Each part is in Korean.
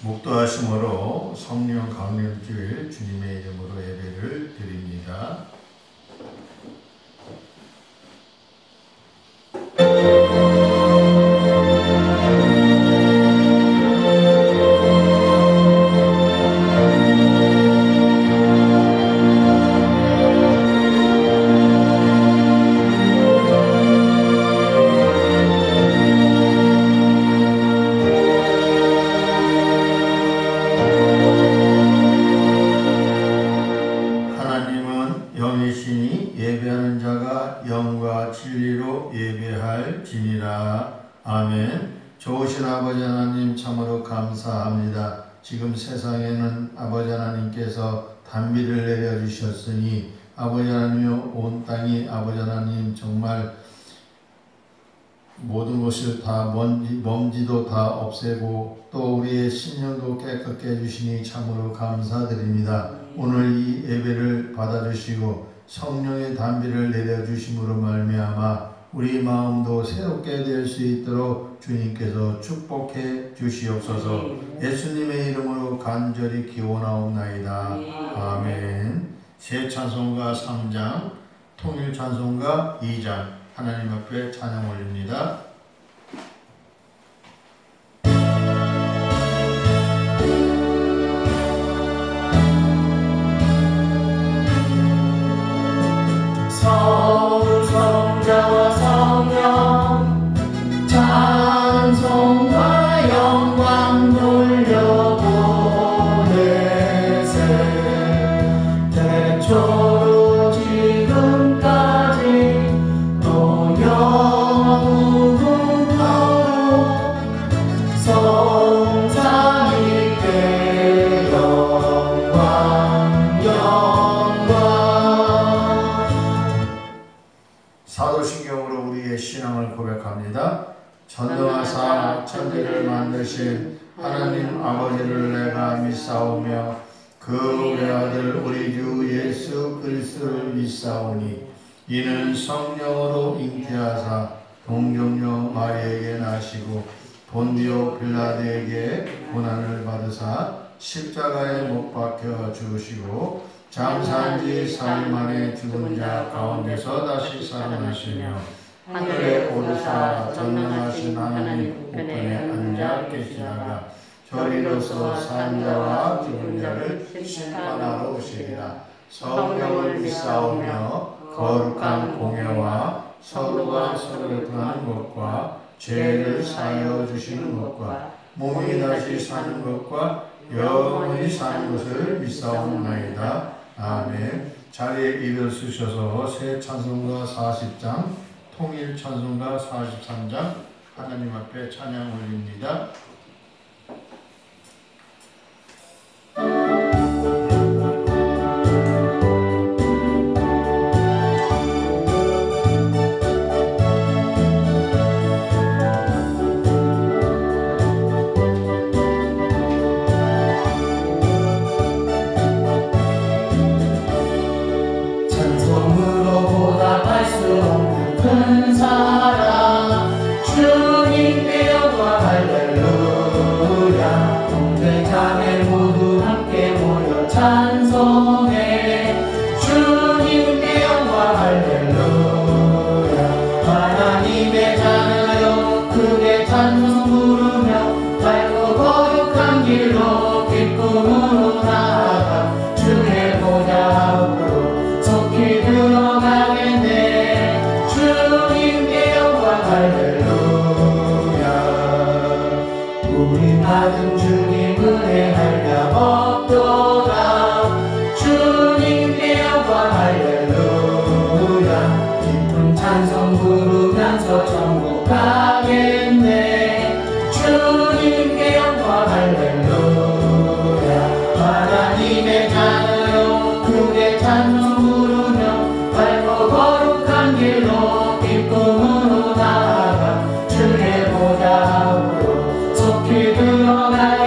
묵도하심으로 성령 강림주일 주님의 이름으로 예배를 드립니다. 예배하는 자가 영과 진리로 예배할지니라. 아멘. 좋으신 아버지 하나님 참으로 감사합니다. 지금 세상에는 아버지 하나님께서 단비를 내려주셨으니 아버지 하나님 온 땅이 아버지 하나님 정말 모든 것을 다 먼지도 다 없애고 또 우리의 심령도 깨끗게 해주시니 참으로 감사드립니다. 오늘 이 예배를 받아주시고 성령의 단비를 내려주심으로 말미암아 우리 마음도 새롭게 될 수 있도록 주님께서 축복해 주시옵소서. 예수님의 이름으로 간절히 기원하옵나이다. 아멘. 새 찬송가 3장, 통일 찬송가 2장 하나님 앞에 찬양 올립니다. 성자와 성령 찬송과 영광 돌려보내세. 태초로 지금까지 또 영원토록 성삼위께 영광 사도신경으로 우리의 신앙을 고백합니다. 전능하사 천지를 만드신 하나님 아버지를 내가 믿사오며 그 외아들 우리 주 예수 그리스도를 믿사오니 이는 성령으로 잉태하사 동정녀 마리에게 나시고 본디오 빌라도에게 고난을 받으사 십자가에 못 박혀 죽으시고 장사한 지 4일 만에 죽은 자 가운데서 다시 살아나시며 하늘에 오르사 전능하신 하나님 우편에 앉아 계시다가 저리로서 산 자와 죽은 자를 심판하러 오시리라. 성령을 믿사오며 거룩한 공예와 서로가 서로를 통하는 것과 죄를 사하여 주시는 것과 몸이 다시 사는 것과 영원히 사는 것을 믿사옵나이다. 아멘. 자리에 일어서셔서 새 찬송가 40장, 통일 찬송가 43장 하나님 앞에 찬양 올립니다. 큰 사랑 주님께 영광 할렐루야. 동생 자매 모두 함께 모여 찬송해 주님께 영광 할렐루야. 하나님의 자녀여 크게 찬송 부르며 밝고 거룩한 길로 기쁨으로 나아가 주의 보좌 앞으로 속히 들어가겠네. 주님께 영광 할렐루야. 우리 받은 주님 은혜 한량없도다. 주님께 영광 할렐루야. 기쁜 찬송 부르면서 천국 가겠네. 주님께 영광 할렐루야. 하나님의 자녀여 크게 찬송 부르며 밝고 거룩한 길로 기쁨으로 나아가 주의 보좌 앞으로 속히 들어가야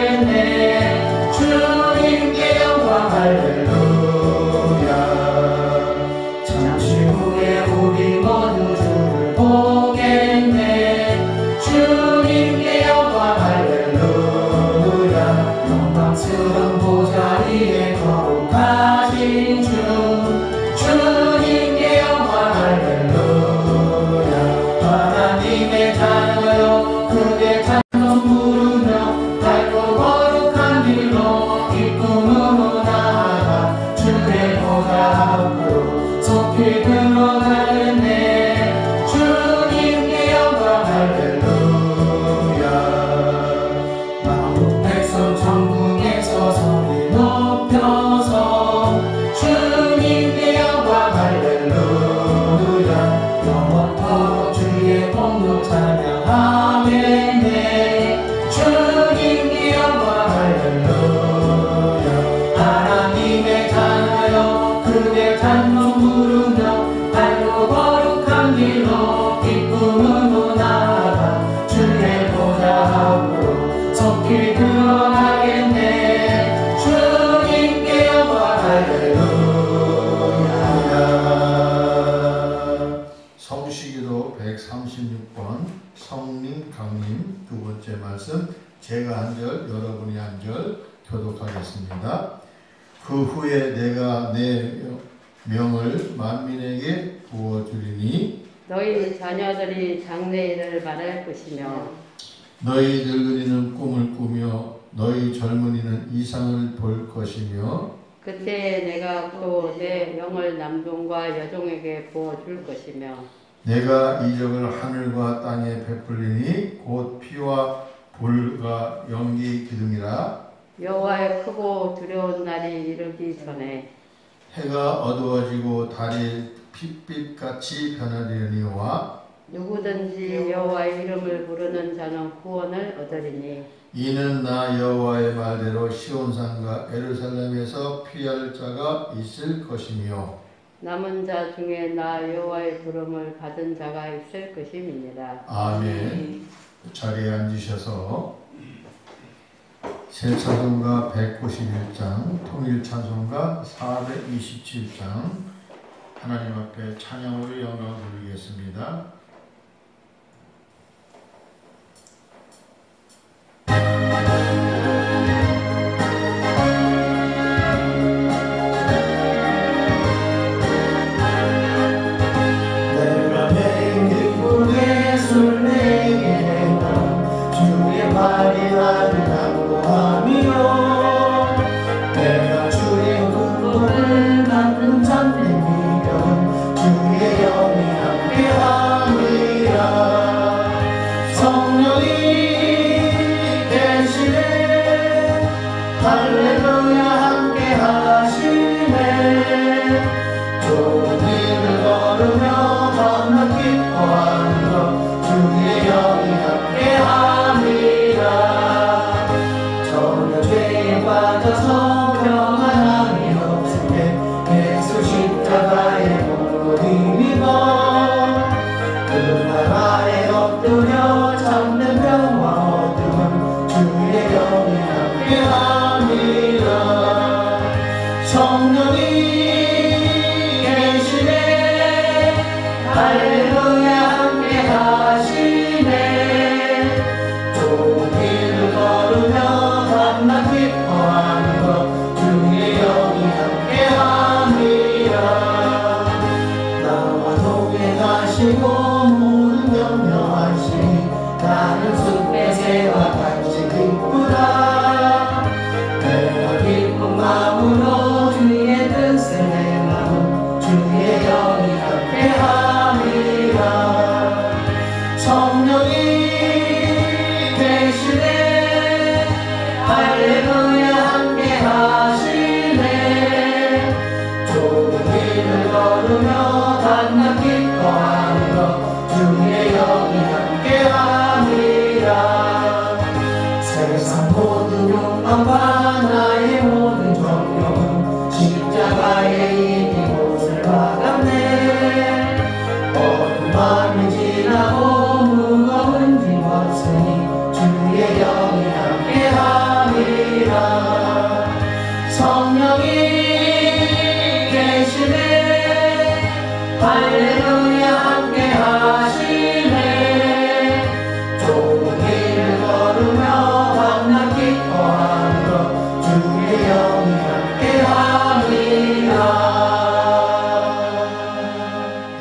강림. 두 번째 말씀 제가 한 절 여러분이 한 절 교독하겠습니다. 그 후에 내가 내 명을 만민에게 부어주리니 너희 자녀들이 장래일을 말할 것이며 너희 늙은이는 꿈을 꾸며 너희 젊은이는 이상을 볼 것이며 그때 내가 또 내 명을 남종과 여종에게 부어줄 것이며 내가 이적을 하늘과 땅에 베풀리니 곧 피와 불과 연기 기둥이라. 여호와의 크고 두려운 날이 이르기 전에 해가 어두워지고 달이 핏빛같이 변하리니와 누구든지 여호와의 이름을 부르는 자는 구원을 얻으리니 이는 나 여호와의 말대로 시온산과 예루살렘에서 피할 자가 있을 것이며 남은 자 중에 나 여호와의 부름을 받은 자가 있을 것임이니라. 아멘. 자리에 앉으셔서 새 찬송가 191장, 통일 찬송가 427장 하나님 앞에 찬양으로 영광 돌리겠습니다.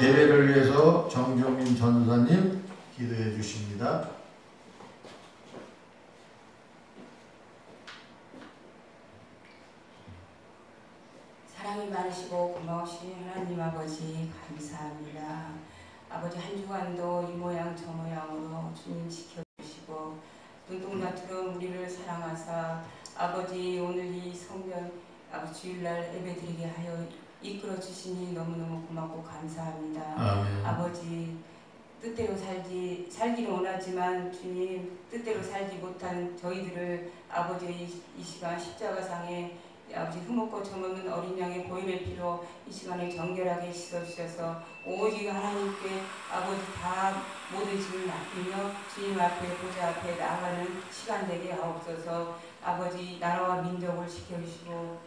예배를 위해서 정종민 전사님 기도해 주십니다. 사랑이 많으시고 고마우신 하나님 아버지 감사합니다. 아버지 한 주간도 이 모양 저 모양으로 주님 지켜주시고 눈동자처럼 우리를 사랑하사 아버지 오늘 이 성전 아버지 주일날 예배드리게 하여 이끌어 주시니 너무너무 고맙고 감사합니다. 아멘. 아버지 뜻대로 살기는 원하지만 주님 뜻대로 살지 못한 저희들을 아버지 이 시간 십자가상에 아버지 흠없고 점없는 어린 양의 보혈의 피로 이 시간에 정결하게 씻어주셔서 오직 하나님께 아버지 다 모든 짐을 맡기며 주님 앞에 보좌 앞에 나아가는 시간 되게 하옵소서. 아버지 나라와 민족을 지켜주시고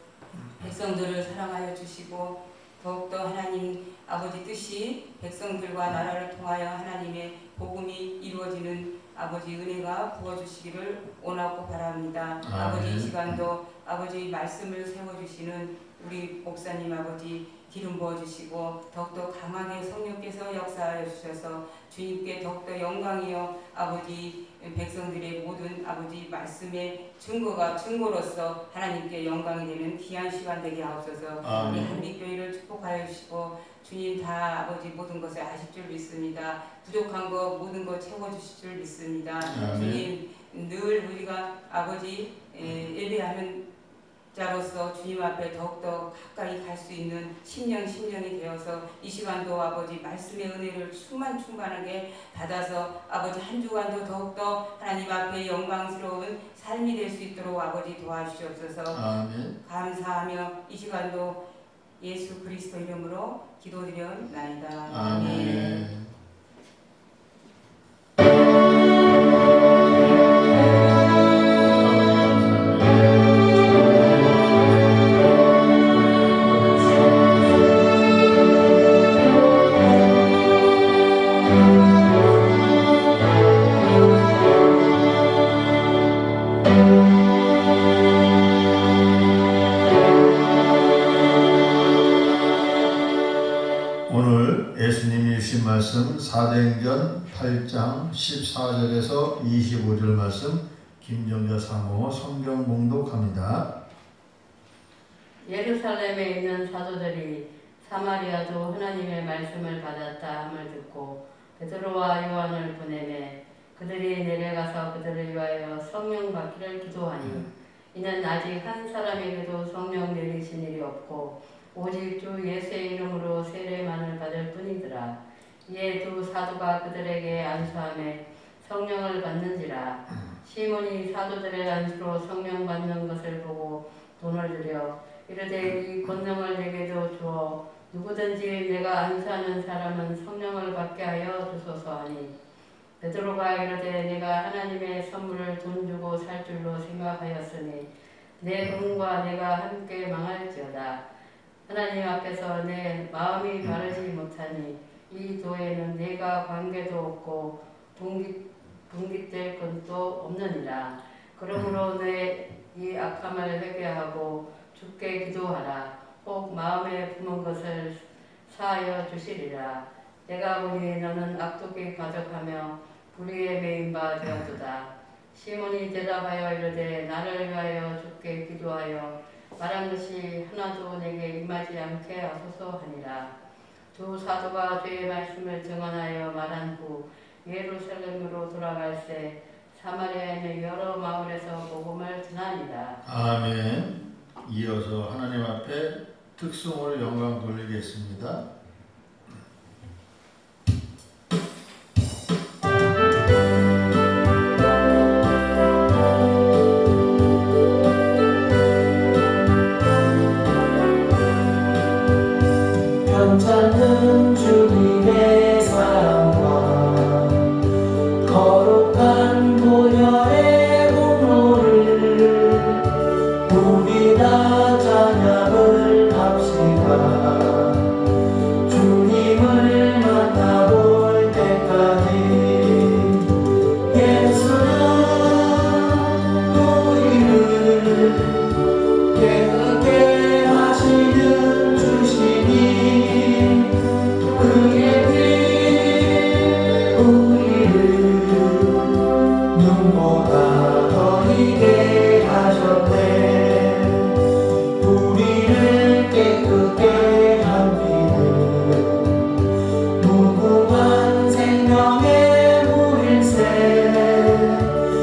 백성들을 사랑하여 주시고 더욱더 하나님 아버지 뜻이 백성들과 나라를 통하여 하나님의 복음이 이루어지는 아버지 은혜가 부어주시기를 원하고 바랍니다. 아멘. 아버지 이 시간도 아버지 말씀을 세워주시는 우리 목사님 아버지 기름 부어주시고 더욱더 강하게 성령께서 역사하여 주셔서 주님께 더욱더 영광이요 아버지 백성들의 모든 아버지 말씀의 증거로서 하나님께 영광이 되는 귀한 시간 되게 하옵소서. 아멘. 이 한빛교회를 축복하여 주시고 주님 다 아버지 모든 것을 아실 줄 믿습니다. 부족한 것 모든 것 채워주실 줄 믿습니다. 아멘. 주님 늘 우리가 아버지 예배하는 자로서 주님 앞에 더욱더 가까이 갈 수 있는 심령이 되어서 이 시간도 아버지 말씀의 은혜를 충만하게 받아서 아버지 한 주간도 더욱더 하나님 앞에 영광스러운 삶이 될 수 있도록 아버지 도와주시옵소서. 아멘. 감사하며 이 시간도 예수 그리스도 이름으로 기도드려나이다. 아멘. 오늘 예수님이 주신 말씀 사도행전 8장 14절에서 25절 말씀 김정자 사모 성경 봉독합니다. 예루살렘에 있는 사도들이 사마리아도 하나님의 말씀을 받았다 함을 듣고 베드로와 요한을 보내매 그들이 내려가서 그들을 위하여 성령 받기를 기도하니 이는 아직 한 사람에게도 성령 내리신 일이 없고 오직 주 예수의 이름으로 세례만을 받을 뿐이더라. 이에 두 사도가 그들에게 안수하며 성령을 받는지라. 시몬이 사도들의 안수로 성령 받는 것을 보고 돈을 들여 이르되 이 권능을 내게도 주어 누구든지 내가 안수하는 사람은 성령을 받게 하여 주소서 하니 베드로가 이르되 내가 하나님의 선물을 돈 주고 살 줄로 생각하였으니 내 은과 내가 함께 망할지어다. 하나님 앞에서 내 마음이 바르지 못하니 이 도에는 내가 관계도 없고 분깃될 것도 없느니라. 그러므로 내 이 악함을 회개하고 주께 기도하라. 혹 마음에 품은 것을 사하여 주시리라. 내가 보니 너는 악독히 가득하며 불의에 매인 바 되었도다. 시몬이 대답하여 이르되 나를 위하여 주께 기도하여 말한 것이 하나도 내게 임하지 않게 하소서 하니라. 두 사도가 주의 말씀을 증언하여 말한 후 예루살렘으로 돌아갈새 사마리아에 있는 여러 마을에서 복음을 전하니라. 아멘. 이어서 하나님 앞에 특성으로 영광 돌리겠습니다. 편찮은 주님의 사랑과 거룩한 보혈의 공로를 우리 다 찬양을 합시다. 주님을 만나볼 때까지 예수는 우리를 깨끗게 하시는 주시니 그의 피 우리를 눈보다 더 희게 하셨네. 우리를 깨끗게 한 피는 무궁한 생명의 물일세.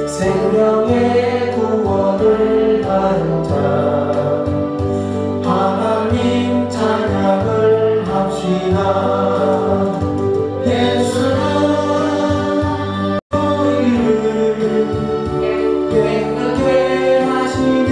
생명의 구원을 받은 자 하나님 찬양을 합시다. 예수는 우리를 깨끗게 하시는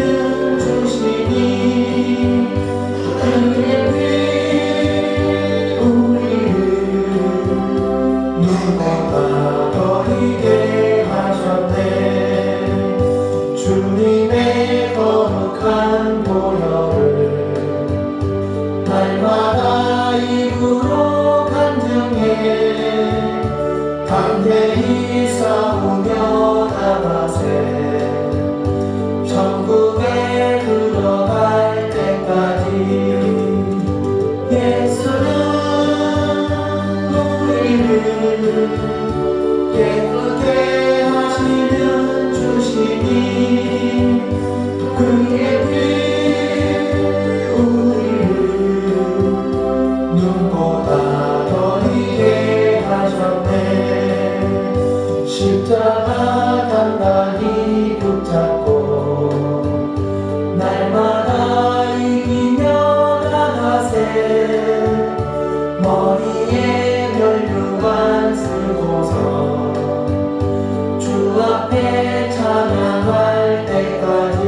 앞에 찬양할 때까지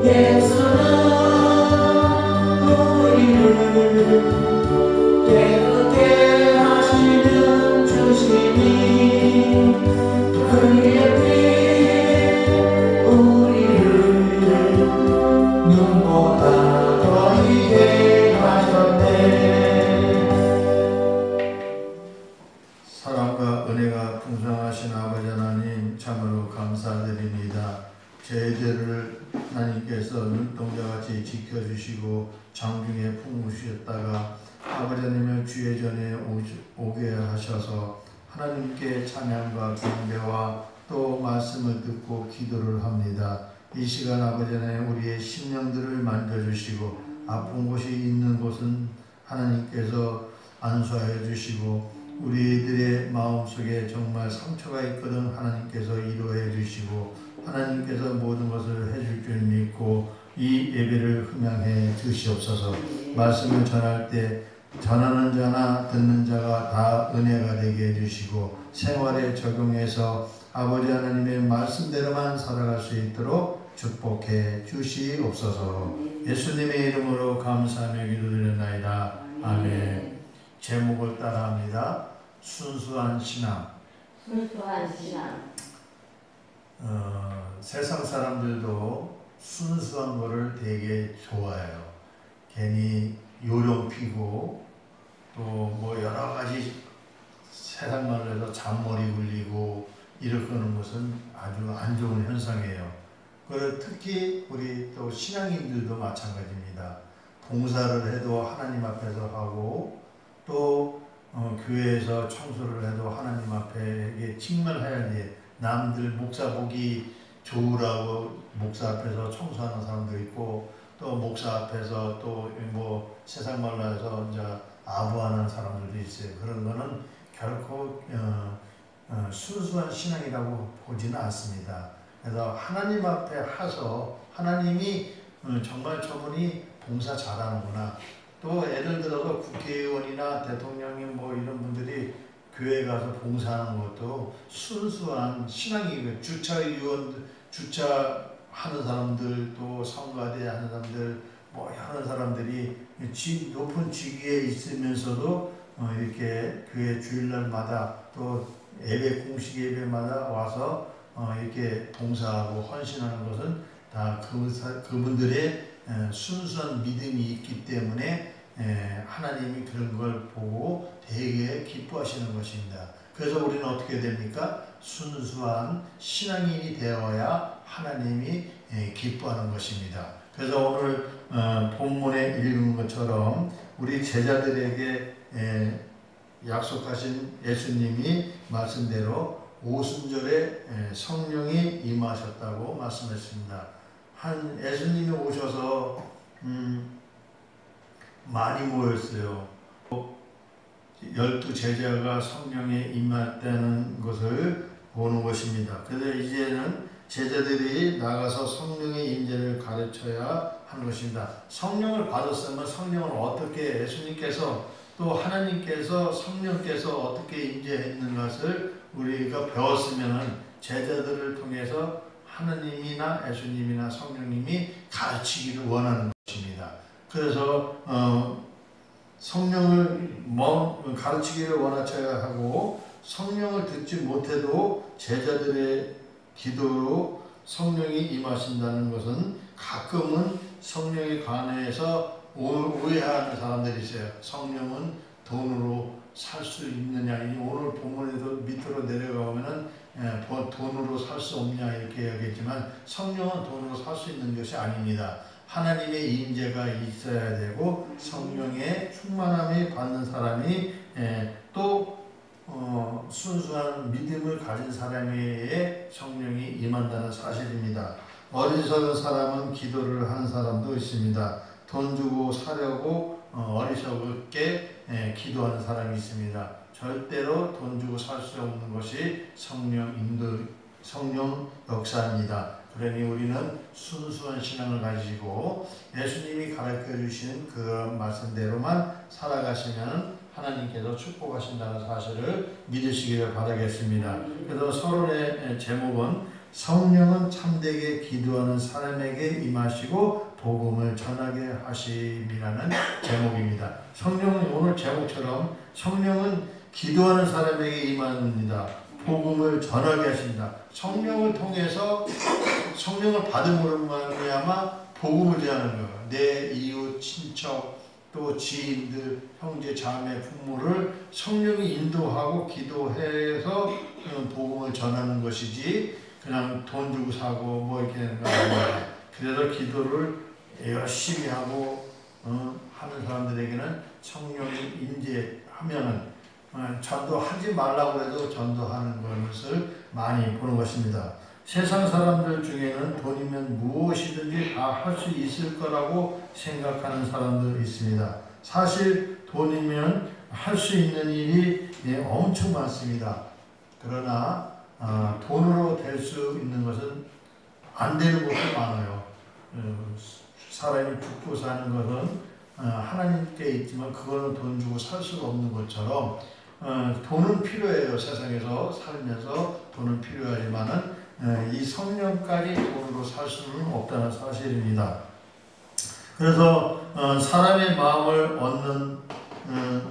예수는 우리를 깨끗게 하시는 주시니 그의 피 우리를 눈보다 더 이게 하셨네. 사랑과 은혜가 풍성하신 아버지 하나님 참으로 감사드립니다. 저희들을 하나님께서 눈동자같이 지켜주시고 장중에 품으셨다가 아버지 하나님의 주의 전에 오게 하셔서 하나님께 찬양과 경배와 또 말씀을 듣고 기도를 합니다. 이 시간 아버지 하나님 우리의 심령들을 만져주시고 아픈 곳이 있는 곳은 하나님께서 안수하여 주시고 우리들의 마음속에 정말 상처가 있거든 하나님께서 위로해 주시고 하나님께서 모든 것을 해줄 줄 믿고 이 예배를 흠양해 주시옵소서. 말씀을 전할 때 전하는 자나 듣는 자가 다 은혜가 되게 해주시고 생활에 적용해서 아버지 하나님의 말씀대로만 살아갈 수 있도록 축복해 주시옵소서. 예수님의 이름으로 감사하며 기도드렸나이다. 아멘. 제목을 따라합니다. 순수한 신앙. 순수한 신앙. 세상 사람들도 순수한 거를 되게 좋아해요. 괜히 요령 피고 또 뭐 여러 가지 세상 말로 해서 잔머리 굴리고 이렇게 하는 것은 아주 안 좋은 현상이에요. 그리고 특히 우리 또 신앙인들도 마찬가지입니다. 봉사를 해도 하나님 앞에서 하고 또 교회에서 청소를 해도 하나님 앞에 직면해야지. 남들 목사 보기 좋으라고 목사 앞에서 청소하는 사람도 있고 또 목사 앞에서 또 뭐 세상 말로 해서 이제 아부하는 사람들도 있어요. 그런 거는 결코 순수한 신앙이라고 보지는 않습니다. 그래서 하나님 앞에 하서 하나님이 정말 저분이 봉사 잘하는구나. 또 예를 들어서 국회의원이나 대통령이 뭐 이런 분들이 교회 가서 봉사하는 것도 순수한 신앙이고요. 주차하는 사람들, 또 성가대 하는 사람들, 뭐 하는 사람들이 높은 직위에 있으면서도 이렇게 교회 주일날마다 또 예배 공식 예배마다 와서 이렇게 봉사하고 헌신하는 것은 다 그분들의 순수한 믿음이 있기 때문에 하나님이 그런 걸 보고 되게 기뻐하시는 것입니다. 그래서 우리는 어떻게 됩니까? 순수한 신앙인이 되어야 하나님이 기뻐하는 것입니다. 그래서 오늘 본문에 읽은 것처럼 우리 제자들에게 약속하신 예수님이 말씀대로 오순절에 성령이 임하셨다고 말씀했습니다. 예수님이 오셔서 많이 모였어요. 12 제자가 성령에 임했다는 것을 보는 것입니다. 그래서 이제는 제자들이 나가서 성령의 임재를 가르쳐야 하는 것입니다. 성령을 받았으면 성령을 어떻게 예수님께서 또 하나님께서 성령께서 어떻게 임재했는 것을 우리가 배웠으면 제자들을 통해서 하나님이나 예수님이나 성령님이 가르치기를 원하는 것입니다. 그래서 성령을 가르치기를 원하셔야 하고 성령을 듣지 못해도 제자들의 기도로 성령이 임하신다는 것은 가끔은 성령에 관해서 오해하는 사람들이 있어요. 성령은 돈으로 살 수 있느냐, 오늘 본문에도 밑으로 내려가면은 돈으로 살 수 없냐 이렇게 이야기했지만 성령은 돈으로 살 수 있는 것이 아닙니다. 하나님의 임재가 있어야 되고 성령의 충만함이 받는 사람이 또 순수한 믿음을 가진 사람에게 성령이 임한다는 사실입니다. 어리석은 사람은 기도를 하는 사람도 있습니다. 돈 주고 사려고 어리석게 기도하는 사람이 있습니다. 절대로 돈 주고 살 수 없는 것이 성령 역사입니다. 그러니 우리는 순수한 신앙을 가지고 예수님이 가르쳐 주신 그 말씀대로만 살아가시면 하나님께서 축복하신다는 사실을 믿으시기를 바라겠습니다. 그래서 서론의 제목은 성령은 참되게 기도하는 사람에게 임하시고 복음을 전하게 하심이라는 제목입니다. 성령은 오늘 제목처럼 성령은 기도하는 사람에게 임합니다. 복음을 전하게 하신다. 성령을 통해서 성령을 받음으로 말미암아 복음을 전하는 거예요. 내 이웃, 친척, 또 지인들, 형제, 자매, 부모를 성령이 인도하고 기도해서 복음을 전하는 것이지 그냥 돈 주고 사고 뭐 이렇게 되는 거 아니에요. 그래서 기도를 열심히 하고 하는 사람들에게는 성령이 임재하면은 전도하지 말라고 해도 전도하는 것을 많이 보는 것입니다. 세상 사람들 중에는 돈이면 무엇이든지 다 할 수 있을 거라고 생각하는 사람도 있습니다. 사실 돈이면 할 수 있는 일이 엄청 많습니다. 그러나 돈으로 될 수 있는 것은 안 되는 것도 많아요. 사람이 죽고 사는 것은 하나님께 있지만 그거는 돈 주고 살 수가 없는 것처럼 돈은 필요해요. 세상에서 살면서 돈은 필요하지만은 이 성령까지 돈으로 살 수는 없다는 사실입니다. 그래서 사람의 마음을 얻는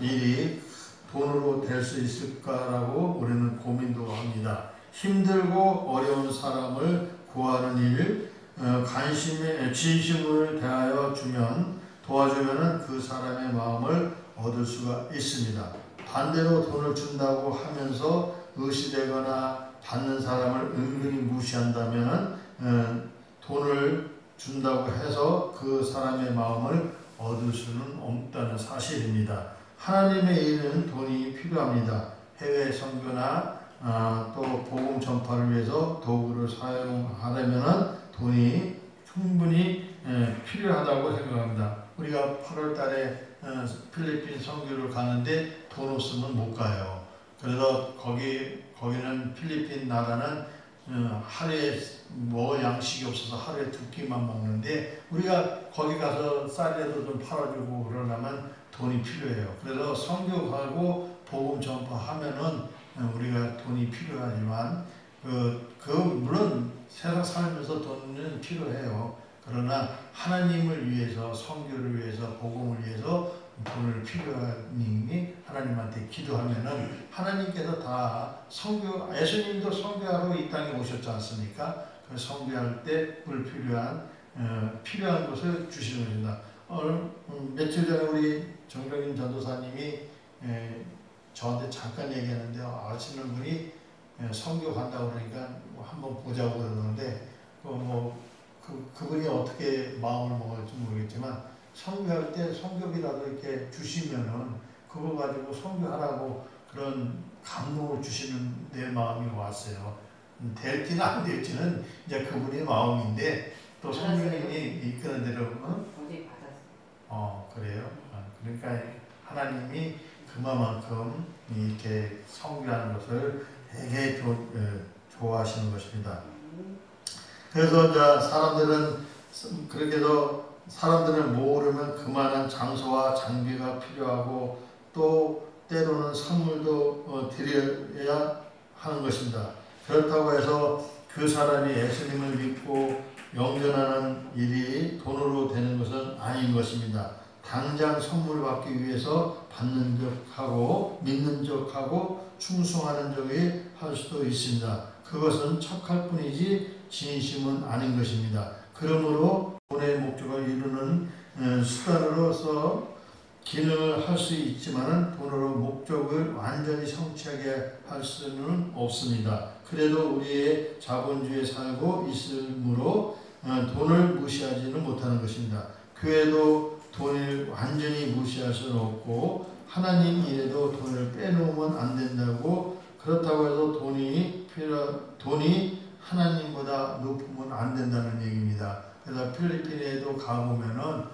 일이 돈으로 될 수 있을까라고 우리는 고민도 합니다. 힘들고 어려운 사람을 구하는 일, 진심을 대하여 도와주면 그 사람의 마음을 얻을 수가 있습니다. 반대로 돈을 준다고 하면서 의시되거나 받는 사람을 은근히 무시한다면 돈을 준다고 해서 그 사람의 마음을 얻을 수는 없다는 사실입니다. 하나님의 일은 돈이 필요합니다. 해외 선교나 또 복음 전파를 위해서 도구를 사용하려면 돈이 충분히 필요하다고 생각합니다. 우리가 8월 달에 필리핀 선교를 가는데 돈 없으면 못 가요. 그래서 거기는 필리핀 나라는 하루에 뭐 양식이 없어서 하루에 2끼만 먹는데 우리가 거기 가서 쌀이라도 좀 팔아주고 그러려면 돈이 필요해요. 그래서 선교 가고 복음 전파하면은 우리가 돈이 필요하지만 물론 세상 살면서 돈은 필요해요. 그러나 하나님을 위해서 선교를 위해서 복음을 위해서 돈을 필요하니 하나님한테 기도하면은 하나님께서 다 예수님도 선교하러 이 땅에 오셨지 않습니까? 그 선교할 때 필요한 것을 주시는 것입니다. 며칠 전에 우리 정경인 전도사님이 저한테 잠깐 얘기하는데 아시는 분이 선교 간다고 그러니까 한번 보자고 그러는데 그분이 어떻게 마음을 먹을지 모르겠지만 선교할 때 선교비라도 이렇게 주시면은 그거 가지고 선교하라고 그런 감동을 주시는 내 마음이 왔어요. 될지는 안 될지는 이제 그분의 마음인데 또 성령님이 이끄는 대로 어제 받았어요. 그래요. 그러니까 하나님이 그만큼 이렇게 선교하는 것을 되게 좋아하시는 것입니다. 그래서 이제 사람들은 모으려면 그만한 장소와 장비가 필요하고 또 때로는 선물도 드려야 하는 것입니다. 그렇다고 해서 그 사람이 예수님을 믿고 영전하는 일이 돈으로 되는 것은 아닌 것입니다. 당장 선물 받기 위해서 받는 척하고 믿는 척하고 충성하는 척이 할 수도 있습니다. 그것은 척할 뿐이지 진심은 아닌 것입니다. 그러므로 돈의 목적을 이루는 수단으로서 기능을 할 수 있지만 돈으로 목적을 완전히 성취하게 할 수는 없습니다. 그래도 우리의 자본주의에 살고 있으므로 돈을 무시하지는 못하는 것입니다. 교회도 돈을 완전히 무시할 수는 없고 하나님 일에도 돈을 빼놓으면 안 된다고 그렇다고 해서 돈이 하나님보다 높으면 안 된다는 얘기입니다. 그래서 필리핀에도 가보면은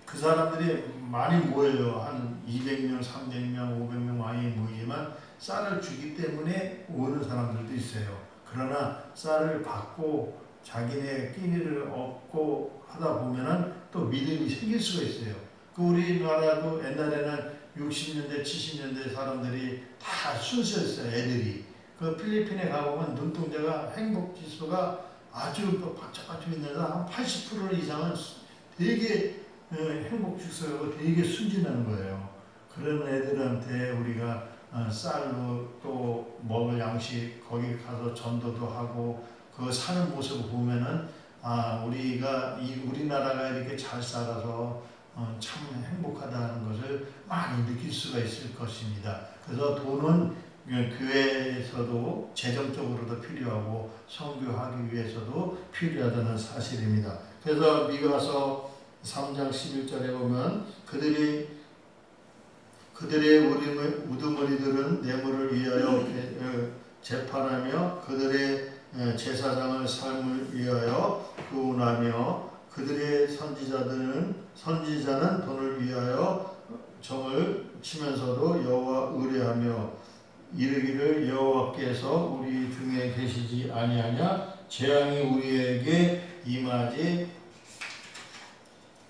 그 사람들이 많이 모여요. 한 200명, 300명, 500명 많이 모이지만 쌀을 주기 때문에 오는 사람들도 있어요. 그러나 쌀을 받고 자기네 끼니를 얻고 하다 보면은 또 믿음이 생길 수가 있어요. 우리나라도 옛날에는 60년대, 70년대 사람들이 다 순수했어요. 애들이. 그 필리핀에 가보면 눈동자가 행복지수가 아주 반짝반짝 있는 한 80% 이상은 되게 행복지수가 되게 순진한 거예요. 그런 애들한테 우리가 쌀로 또 먹을 양식 거기 가서 전도도 하고 그 사는 모습을 보면은 우리가 우리나라가 이렇게 잘 살아서 참 행복하다는 것을 많이 느낄 수가 있을 것입니다. 그래서 돈은 교회에서도 재정적으로도 필요하고 선교하기 위해서도 필요하다는 사실입니다. 그래서 미가서 3장 11절에 보면 그들의 우두머리들은 뇌물을 위하여 재판하며 그들의 제사장을 삶을 위하여 구원하며 그들의 선지자는 돈을 위하여 정을 치면서도 여호와 의뢰하며 이르기를 여호와께서 우리 중에 계시지 아니하냐 재앙이 우리에게 임하지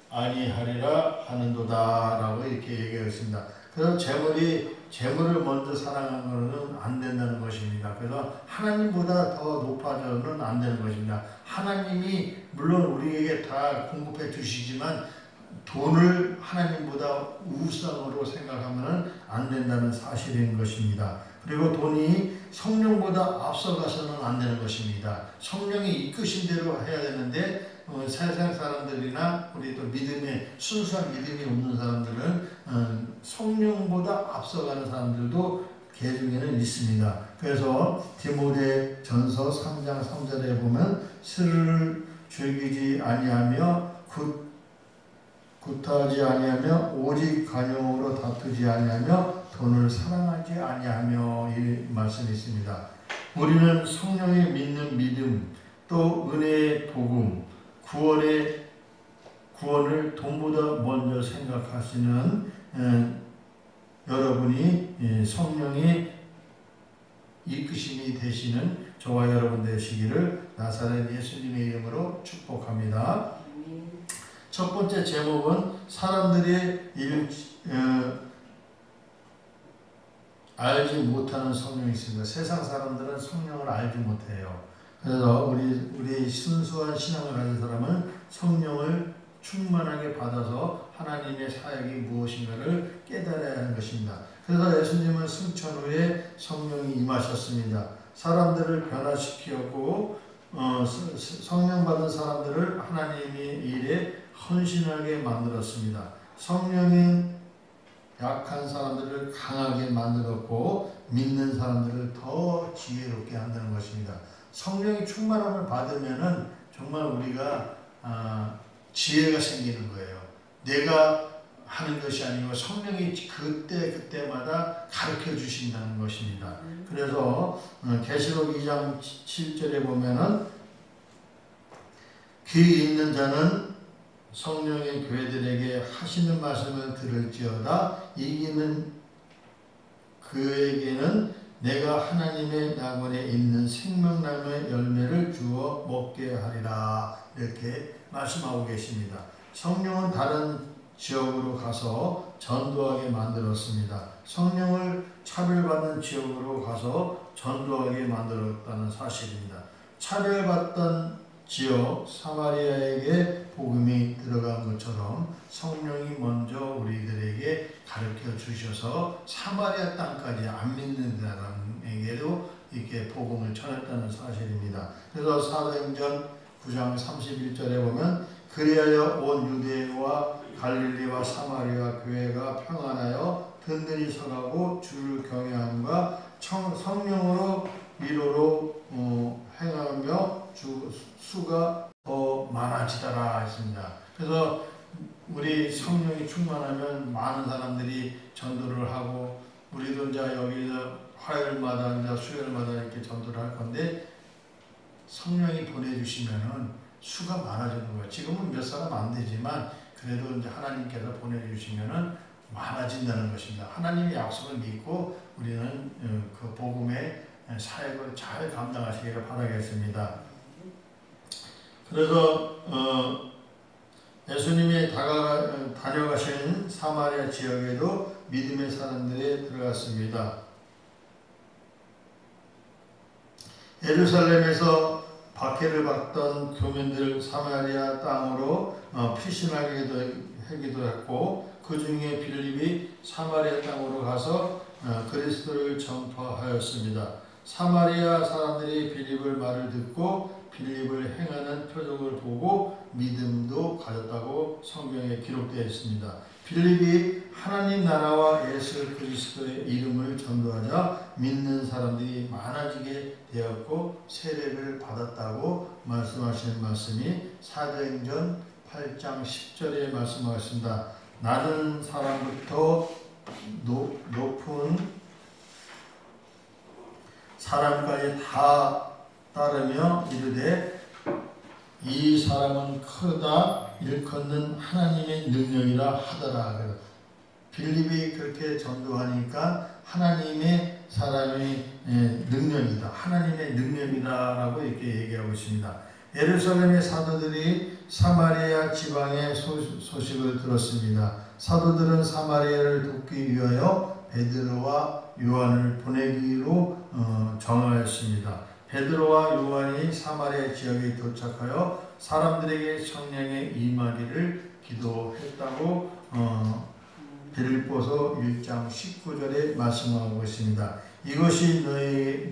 아니하리라 하는도다 라고 이렇게 얘기했습니다. 그래서 재물을 먼저 사랑하는 것은 안 된다는 것입니다. 그래서 하나님보다 더 높아져는 안 되는 것입니다. 하나님이 물론 우리에게 다 공급해 주시지만 돈을 하나님보다 우상으로 생각하면 안 된다는 사실인 것입니다. 그리고 돈이 성령보다 앞서가서는 안 되는 것입니다. 성령이 이끄신 대로 해야 되는데 세상 사람들이나 우리 또 순수한 믿음이 없는 사람들은 성령보다 앞서가는 사람들도 개중에는 있습니다. 그래서 디모데전서 3장 3절에 보면 술을 즐기지 아니하며 굿하지 아니하며 오직 간용으로 다투지 아니하며 돈을 사랑하지 아니하며 이 말씀이 있습니다. 우리는 성령이 믿는 믿음 또 은혜의 복음 구원을 돈보다 먼저 생각하시는 여러분이 성령이 이끄심이 되시는 저와 여러분 되시기를 나사렛 예수님의 이름으로 축복합니다. 첫 번째 제목은 사람들이 알지 못하는 성령이 있습니다. 세상 사람들은 성령을 알지 못해요. 그래서 우리 순수한 신앙을 가진 사람은 성령을 충만하게 받아서 하나님의 사역이 무엇인가를 깨달아야 하는 것입니다. 그래서 예수님은 승천 후에 성령이 임하셨습니다. 사람들을 변화시키고 성령 받은 사람들을 하나님의 일에 헌신하게 만들었습니다. 성령인 약한 사람들을 강하게 만들었고 믿는 사람들을 더 지혜롭게 한다는 것입니다. 성령의 충만함을 받으면은 정말 우리가 지혜가 생기는 거예요. 내가 하는 것이 아니고 성령이 그때마다 가르쳐 주신다는 것입니다. 그래서 계시록 2장 7절에 보면은 귀 있는 자는 성령의 교회들에게 하시는 말씀을 들을지어다. 이기는 그에게는 내가 하나님의 낙원에 있는 생명나무의 열매를 주어 먹게 하리라. 이렇게 말씀하고 계십니다. 성령은 다른 지역으로 가서 전도하게 만들었습니다. 성령을 차별받는 지역으로 가서 전도하게 만들었다는 사실입니다. 차별받던 지역 사마리아에게 복음이 들어간 것처럼 성령이 먼저 우리들에게 가르쳐 주셔서 사마리아 땅까지 안 믿는 사람에게도 이렇게 복음을 전했다는 사실입니다. 그래서 사도행전 9장 31절에 보면 그리하여 온 유대와 갈릴리와 사마리아 교회가 평안하여 든든히 서가고 주를 경외함과 성령으로 위로로 행하며 수가 더 많아지더라 했습니다. 그래서 우리 성령이 충만하면 많은 사람들이 전도를 하고 우리도 이제 여기서 화요일마다 이제 수요일마다 이렇게 전도를 할 건데 성령이 보내주시면은 수가 많아지는 거예요. 지금은 몇 사람 안 되지만 그래도 이제 하나님께서 보내주시면은 많아진다는 것입니다. 하나님의 약속을 믿고 우리는 그 복음의 사역을 잘 감당하시기를 바라겠습니다. 그래서 예수님이 다녀가신 사마리아 지역에도 믿음의 사람들이 들어갔습니다. 예루살렘에서 박해를 받던 교민들 사마리아 땅으로 피신하기도 했고, 그 중에 빌립이 사마리아 땅으로 가서 그리스도를 전파하였습니다. 사마리아 사람들이 빌립의 말을 듣고 빌립을 행하는 표적을 보고 믿음도 가졌다고 성경에 기록되어 있습니다. 빌립이 하나님 나라와 예수 그리스도의 이름을 전도하자 믿는 사람들이 많아지게 되었고 세례를 받았다고 말씀하시는 말씀이 사도행전 8장 10절에 말씀하셨습니다. 낮은 사람부터 높은 사람까지 다 따르며 이르되 이 사람은 크다 일컫는 하나님의 능력이라 하더라. 빌립이 그렇게 전도하니까 하나님의 사람의 능력이다, 하나님의 능력이다라고 이렇게 얘기하고 있습니다. 예루살렘의 사도들이 사마리아 지방의 소식을 들었습니다. 사도들은 사마리아를 돕기 위하여 베드로와 요한을 보내기로 정하였습니다. 베드로와 요한이 사마리아 지역에 도착하여 사람들에게 성령의 임하기를 기도했다고 빌립보서 1장 19절에 말씀하고 있습니다. 이것이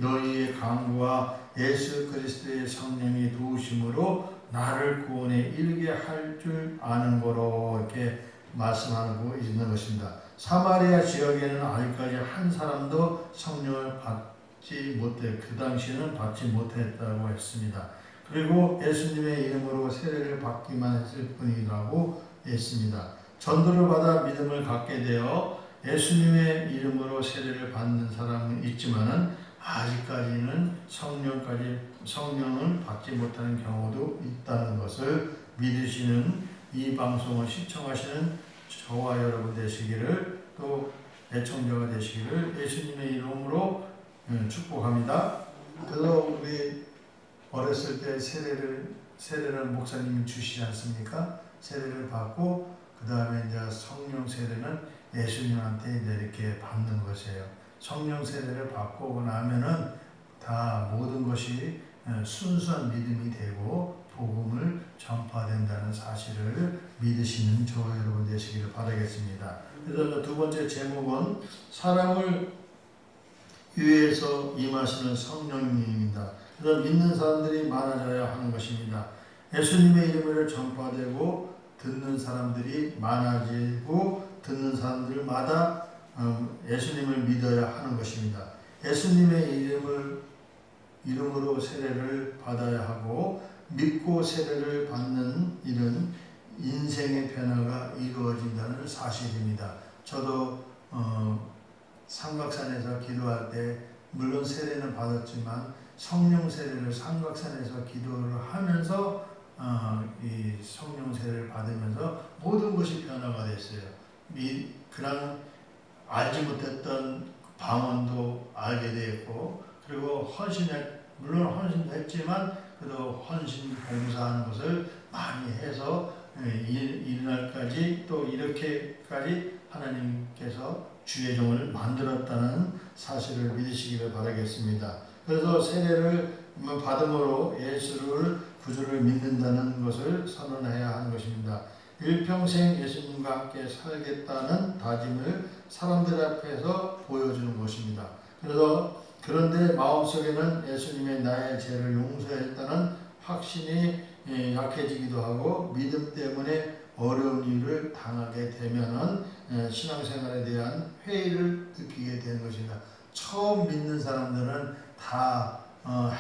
너희의 강구와 예수 그리스도의 성령이 도우심으로 나를 구원에 이르게 할 줄 아는 거로 이렇게 말씀하고 있는 것입니다. 사마리아 지역에는 아직까지 한 사람도 성령을 받지 못해, 그 당시에는 받지 못했다고 했습니다. 그리고 예수님의 이름으로 세례를 받기만 했을 뿐이라고 했습니다. 전도를 받아 믿음을 갖게 되어 예수님의 이름으로 세례를 받는 사람은 있지만은 아직까지는 성령을 받지 못하는 경우도 있다는 것을 믿으시는 이 방송을 시청하시는 저와 여러분 되시기를, 또 애청자가 되시기를 예수님의 이름으로 축복합니다. 그래서 우리 어렸을 때 세례를 목사님이 주시지 않습니까? 세례를 받고 그 다음에 이제 성령 세례는 예수님한테 이제 이렇게 받는 것이에요. 성령 세례를 받고 나면은 다 모든 것이 순수한 믿음이 되고 복음을 전파된다는 사실을 믿으시는 저와 여러분 되시기를 바라겠습니다. 그래서 두 번째 제목은 사람을 위해서 임하시는 성령님입니다. 그래서 믿는 사람들이 많아져야 하는 것입니다. 예수님의 이름을 전파되고 듣는 사람들이 많아지고 듣는 사람들마다 예수님을 믿어야 하는 것입니다. 예수님의 이름으로 세례를 받아야 하고 믿고 세례를 받는 일은 인생의 변화가 이루어진다는 사실입니다. 저도 삼각산에서 기도할 때 물론 세례는 받았지만 성령 세례를 삼각산에서 기도를 하면서 이 성령 세례를 받으면서 모든 것이 변화가 됐어요. 그냥 알지 못했던 방언도 알게 되었고, 그리고 물론 헌신도 했지만 그래도 헌신 봉사하는 것을 많이 해서 이날까지 또 이렇게까지 하나님께서 주의 종을 만들었다는 사실을 믿으시기를 바라겠습니다. 그래서 세례를 받음으로 예수를 구주를 믿는다는 것을 선언해야 하는 것입니다. 일평생 예수님과 함께 살겠다는 다짐을 사람들 앞에서 보여주는 것입니다. 그런데 마음속에는 예수님의 나의 죄를 용서했다는 확신이 약해지기도 하고 믿음 때문에 어려운 일을 당하게 되면은 신앙생활에 대한 회의를 느끼게 되는 것입니다. 처음 믿는 사람들은 다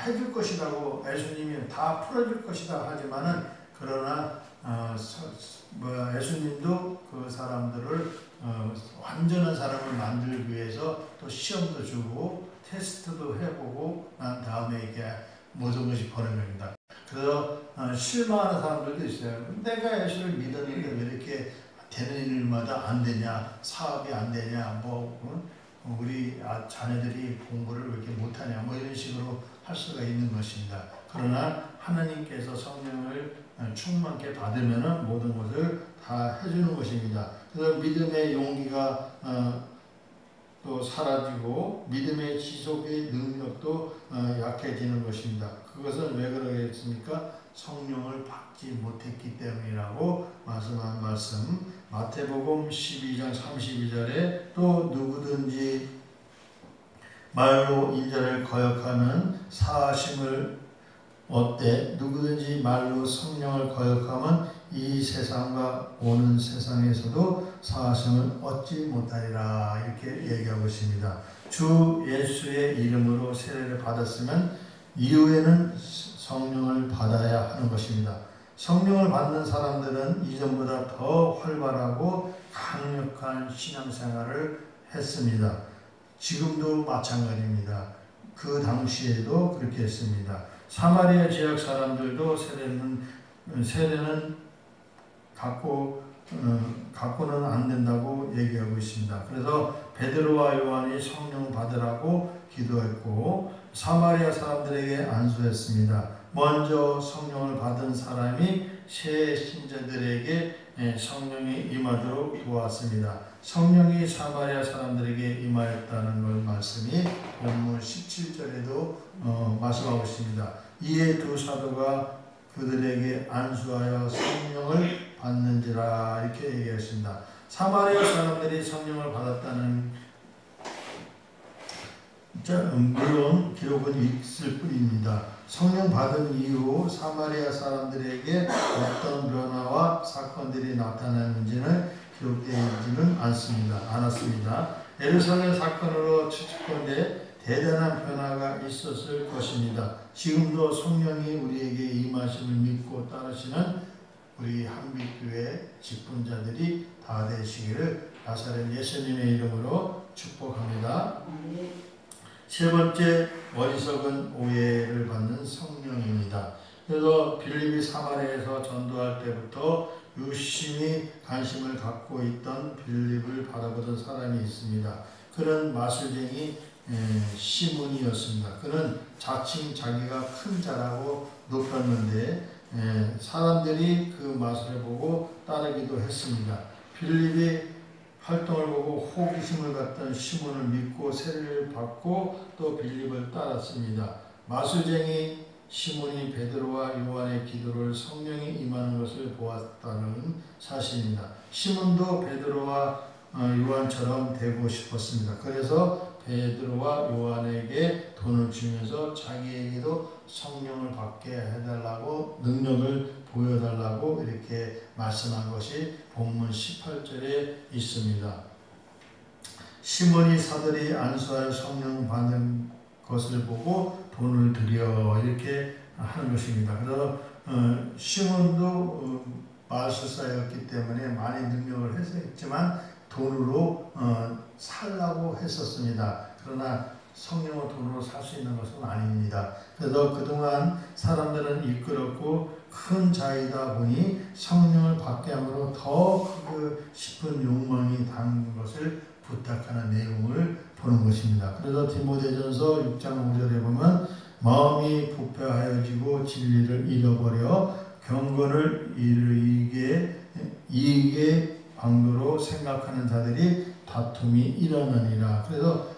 해줄 것이라고, 예수님이 다 풀어줄 것이다 하지만은, 그러나 예수님도 그 사람들을 완전한 사람을 만들기 위해서 또 시험도 주고 테스트도 해보고 난 다음에 이게 모든 것이 벌어집니다. 그래서 실망하는 사람들도 있어요. 내가 예수를 믿었는데 왜 이렇게 되는 일마다 안 되냐, 사업이 안 되냐, 우리 자녀들이 공부를 왜 이렇게 못하냐, 이런 식으로 할 수가 있는 것입니다. 그러나 하나님께서 성령을 충만케 받으면 모든 것을 다 해주는 것입니다. 그래서 믿음의 용기가 또 사라지고 믿음의 지속의 능력도 약해지는 것입니다. 그것은 왜 그러겠습니까? 성령을 받지 못했기 때문이라고 말씀한 말씀 마태복음 12장 32절에 또 누구든지 말로 인자를 거역하면 사하심을 얻되 누구든지 말로 성령을 거역하면 이 세상과 오는 세상에서도 사하심을 얻지 못하리라 이렇게 얘기하고 있습니다. 주 예수의 이름으로 세례를 받았으면 이후에는 성령을 받아야 하는 것입니다. 성령을 받는 사람들은 이전보다 더 활발하고 강력한 신앙생활을 했습니다. 지금도 마찬가지입니다. 그 당시에도 그렇게 했습니다. 사마리아 지역 사람들도 세례는 갖고는 안 된다고 얘기하고 있습니다. 그래서 베드로와 요한이 성령 받으라고 기도했고 사마리아 사람들에게 안수했습니다. 먼저 성령을 받은 사람이 새 신자들에게 성령이 임하도록 도왔습니다. 성령이 사마리아 사람들에게 임하였다는 걸 말씀이 본문 17절에도 말씀하고 있습니다. 이에 두 사도가 그들에게 안수하여 성령을 받는지라 이렇게 얘기했습니다. 사마리아 사람들이 성령을 받았다는 물론 기록은 있을 뿐입니다. 성령 받은 이후 사마리아 사람들에게 어떤 변화와 사건들이 나타났는지는 기록되지는 않았습니다. 예루살렘 사건으로 추측컨대 대단한 변화가 있었을 것입니다. 지금도 성령이 우리에게 임하심을 믿고 따르시는 우리 한빛교회 직분자들이 다 되시기를 나사렛 예수님의 이름으로 축복합니다. 세 번째 어리석은 오해를 받는 성령입니다. 그래서 빌립이 사마리아에서 전도할 때부터 유심히 관심을 갖고 있던 빌립을 바라보던 사람이 있습니다. 그는 마술쟁이 시몬이었습니다. 그는 자칭 자기가 큰 자라고 높였는데 사람들이 그 마술을 보고 따르기도 했습니다. 빌립이 활동을 보고 호기심을 갖던 시몬을 믿고 세례를 받고 또 빌립을 따랐습니다. 마술쟁이 시몬이 베드로와 요한의 기도를 성령이 임하는 것을 보았다는 사실입니다. 시몬도 베드로와 요한처럼 되고 싶었습니다. 그래서 베드로와 요한에게 돈을 주면서 자기에게도 성령을 받게 해달라고 능력을 보여달라고 이렇게 말씀한 것이 본문 18절에 있습니다. 시몬이 사들이 안수하여 성령 받는 것을 보고 돈을 드려 이렇게 하는 것입니다. 그래서 시몬도 마술사였기 때문에 많이 능력을 했지만 돈으로 살라고 했었습니다. 그러나 성령을 돈으로 살 수 있는 것은 아닙니다. 그래서 그동안 사람들은 이끌었고 큰 자이다 보니 성령을 받게 함으로 더 크고 싶은 욕망이 닿는 것을 부탁하는 내용을 보는 것입니다. 그래서 디모데전서 6장 5절에 보면 마음이 부패하여지고 진리를 잃어버려 경건을 이익의 방도로 생각하는 자들이 다툼이 일어나니라. 그래서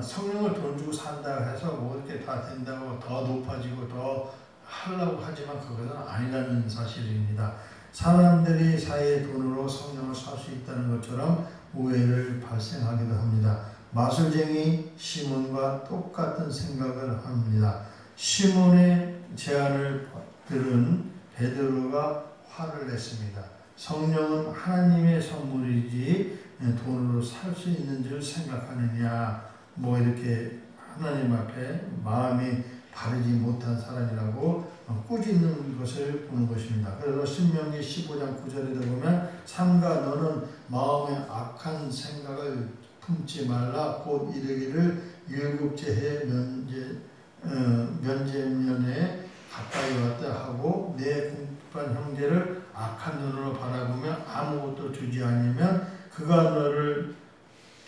성령을 돈 주고 산다 해서 뭐 이렇게 다 된다고 더 높아지고 더 하려고 하지만 그것은 아니라는 사실입니다. 사람들이 사이의 돈으로 성령을 살 수 있다는 것처럼 오해를 발생하기도 합니다. 마술쟁이 시몬과 똑같은 생각을 합니다. 시몬의 제안을 들은 베드로가 화를 냈습니다. 성령은 하나님의 선물이지 돈으로 살 수 있는 줄 생각하느냐, 뭐 이렇게 하나님 앞에 마음이 바르지 못한 사람이라고 꾸짖는 것을 보는 것입니다. 그래서 신명기 15장 9절에도 보면 삼가 너는 마음에 악한 생각을 품지 말라 곧 이르기를 일곱째 해 면제면에 가까이 왔다 하고 내 궁핍한 형제를 악한 눈으로 바라보며 아무것도 주지 않으면 그가 너를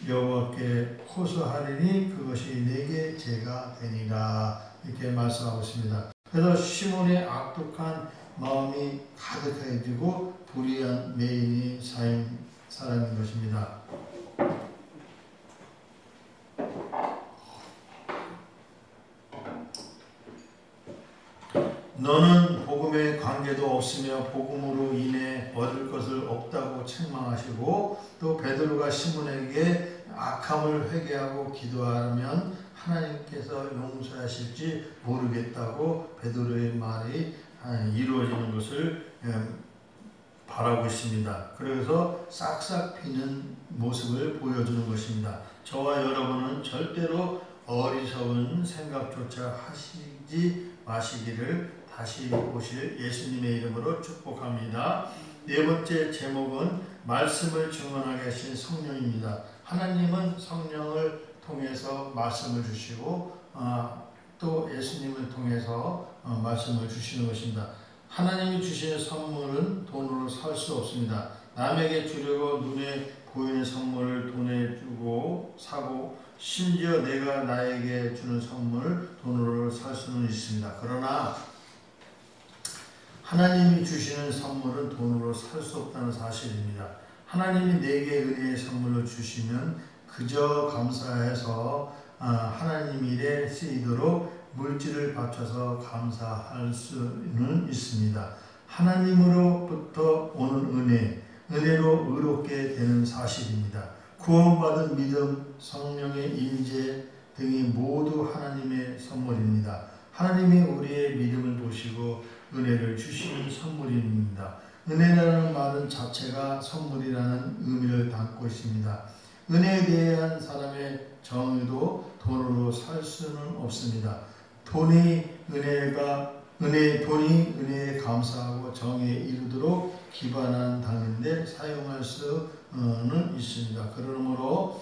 여호와께 호소하리니 그것이 내게 죄가 되니라 이렇게 말씀하고 있습니다. 그래서 시몬의 악독한 마음이 가득해지고 불의한 매인이 쌓인 사람인 것입니다. 너는 복음에 관계도 없으며 복음으로 인해 얻을 것을 없다고 책망하시고, 또 베드로가 시몬에게 악함을 회개하고 기도하면 하나님께서 용서하실지 모르겠다고 베드로의 말이 이루어지는 것을 바라고 있습니다. 그래서 싹싹 비는 모습을 보여주는 것입니다. 저와 여러분은 절대로 어리석은 생각조차 하시지 마시기를 다시 오실 예수님의 이름으로 축복합니다. 네 번째 제목은 말씀을 증언하게 하신 성령입니다. 하나님은 성령을 통해서 말씀을 주시고 또 예수님을 통해서 말씀을 주시는 것입니다. 하나님이 주시는 선물은 돈으로 살 수 없습니다. 남에게 주려고 눈에 보이는 선물을 돈에 주고 사고, 심지어 내가 나에게 주는 선물을 돈으로 살 수는 있습니다. 그러나 하나님이 주시는 선물은 돈으로 살 수 없다는 사실입니다. 하나님이 내게 은혜의 선물을 주시면 그저 감사해서 하나님 일에 쓰이도록 물질을 바쳐서 감사할 수는 있습니다. 하나님으로부터 오는 은혜로 의롭게 되는 사실입니다. 구원받은 믿음, 성령의 임재 등이 모두 하나님의 선물입니다. 하나님이 우리의 믿음을 보시고 은혜를 주시는 선물입니다. 은혜라는 말은 자체가 선물이라는 의미를 담고 있습니다. 은혜에 대한 사람의 정의도 돈으로 살 수는 없습니다. 돈이 은혜에 감사하고 정의에 이르도록 기반한 당인데 사용할 수는 있습니다. 그러므로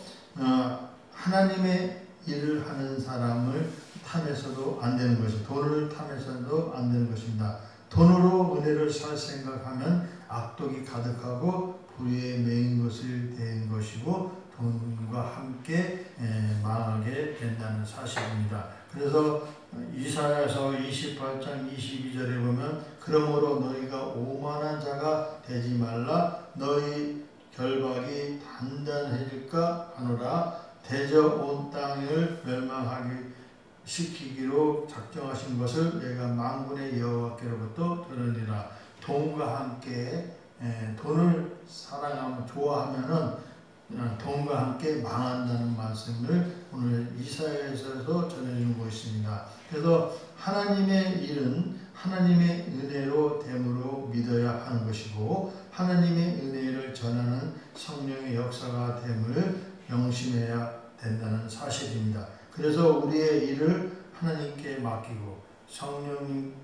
하나님의 일을 하는 사람을 탐해서도 안 되는 것입니다. 돈을 탐해서도 안 되는 것입니다. 돈으로 은혜를 살 생각하면 악독이 가득하고 불의에 매인 것을 된 것이고 돈과 함께 망하게 된다는 사실입니다. 그래서 이사야서 28장 22절에 보면 그러므로 너희가 오만한 자가 되지 말라. 너희 결박이 단단해질까 하노라. 대저 온 땅을 멸망하기 시키기로 작정하신 것을 내가 만군의 여호와께로부터 들으리라. 돈과 함께 돈을 사랑하면 좋아하면은 돈과 함께 망한다는 말씀을 오늘 이사야에서 전해주는 것입니다. 그래서 하나님의 일은 하나님의 은혜로 됨으로 믿어야 하는 것이고, 하나님의 은혜를 전하는 성령의 역사가 됨을 명심해야 된다는 사실입니다. 그래서 우리의 일을 하나님께 맡기고 성령님께서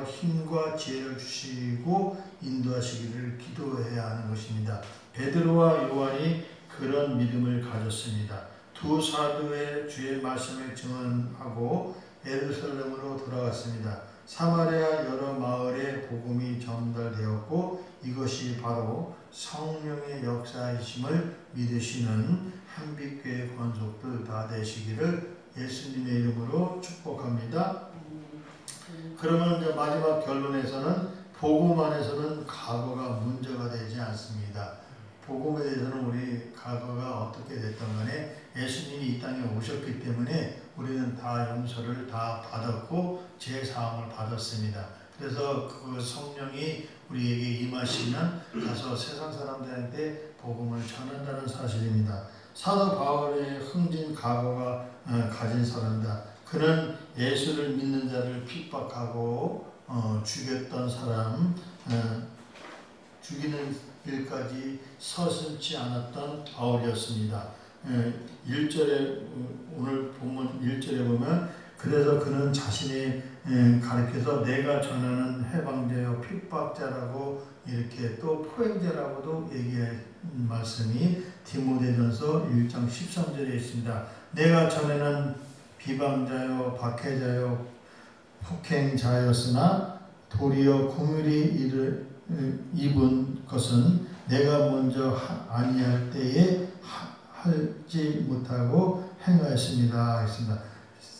힘과 지혜를 주시고 인도하시기를 기도해야 하는 것입니다. 베드로와 요한이 그런 믿음을 가졌습니다. 두 사도의 주의 말씀을 증언하고 예루살렘으로 돌아갔습니다. 사마리아 여러 마을에 복음이 전달되었고 이것이 바로 성령의 역사이심을 믿으시는 한빛교회 권속들 다 되시기를 예수님의 이름으로 축복합니다. 그러면 이제 마지막 결론에서는 복음 안에서는 과거가 문제가 되지 않습니다. 복음에 대해서는 우리 과거가 어떻게 됐던 간에 예수님이 이 땅에 오셨기 때문에 우리는 다 용서를 다 받았고 제사함을 받았습니다. 그래서 그 성령이 우리에게 임하시면 가서 세상 사람들한테 복음을 전한다는 사실입니다. 사도 바울의 흥진 과거가 가진 사람이다. 그는 예수를 믿는 자를 핍박하고 죽였던 사람, 죽이는 일까지 서슴지 않았던 바울이었습니다. 1절에 오늘 본문 1절에 보면 그래서 그는 자신이 가르쳐서 내가 전하는 해방자여 핍박자라고 이렇게 또 포행자라고도 얘기한 말씀이 디모데전서 1장 13절에 있습니다. 내가 전에는 비방자여 박해자여 폭행자였으나 도리어 긍휼히 입은 것은 내가 먼저 아니할 때에 하지 못하고 행하였습니다. 했습니다.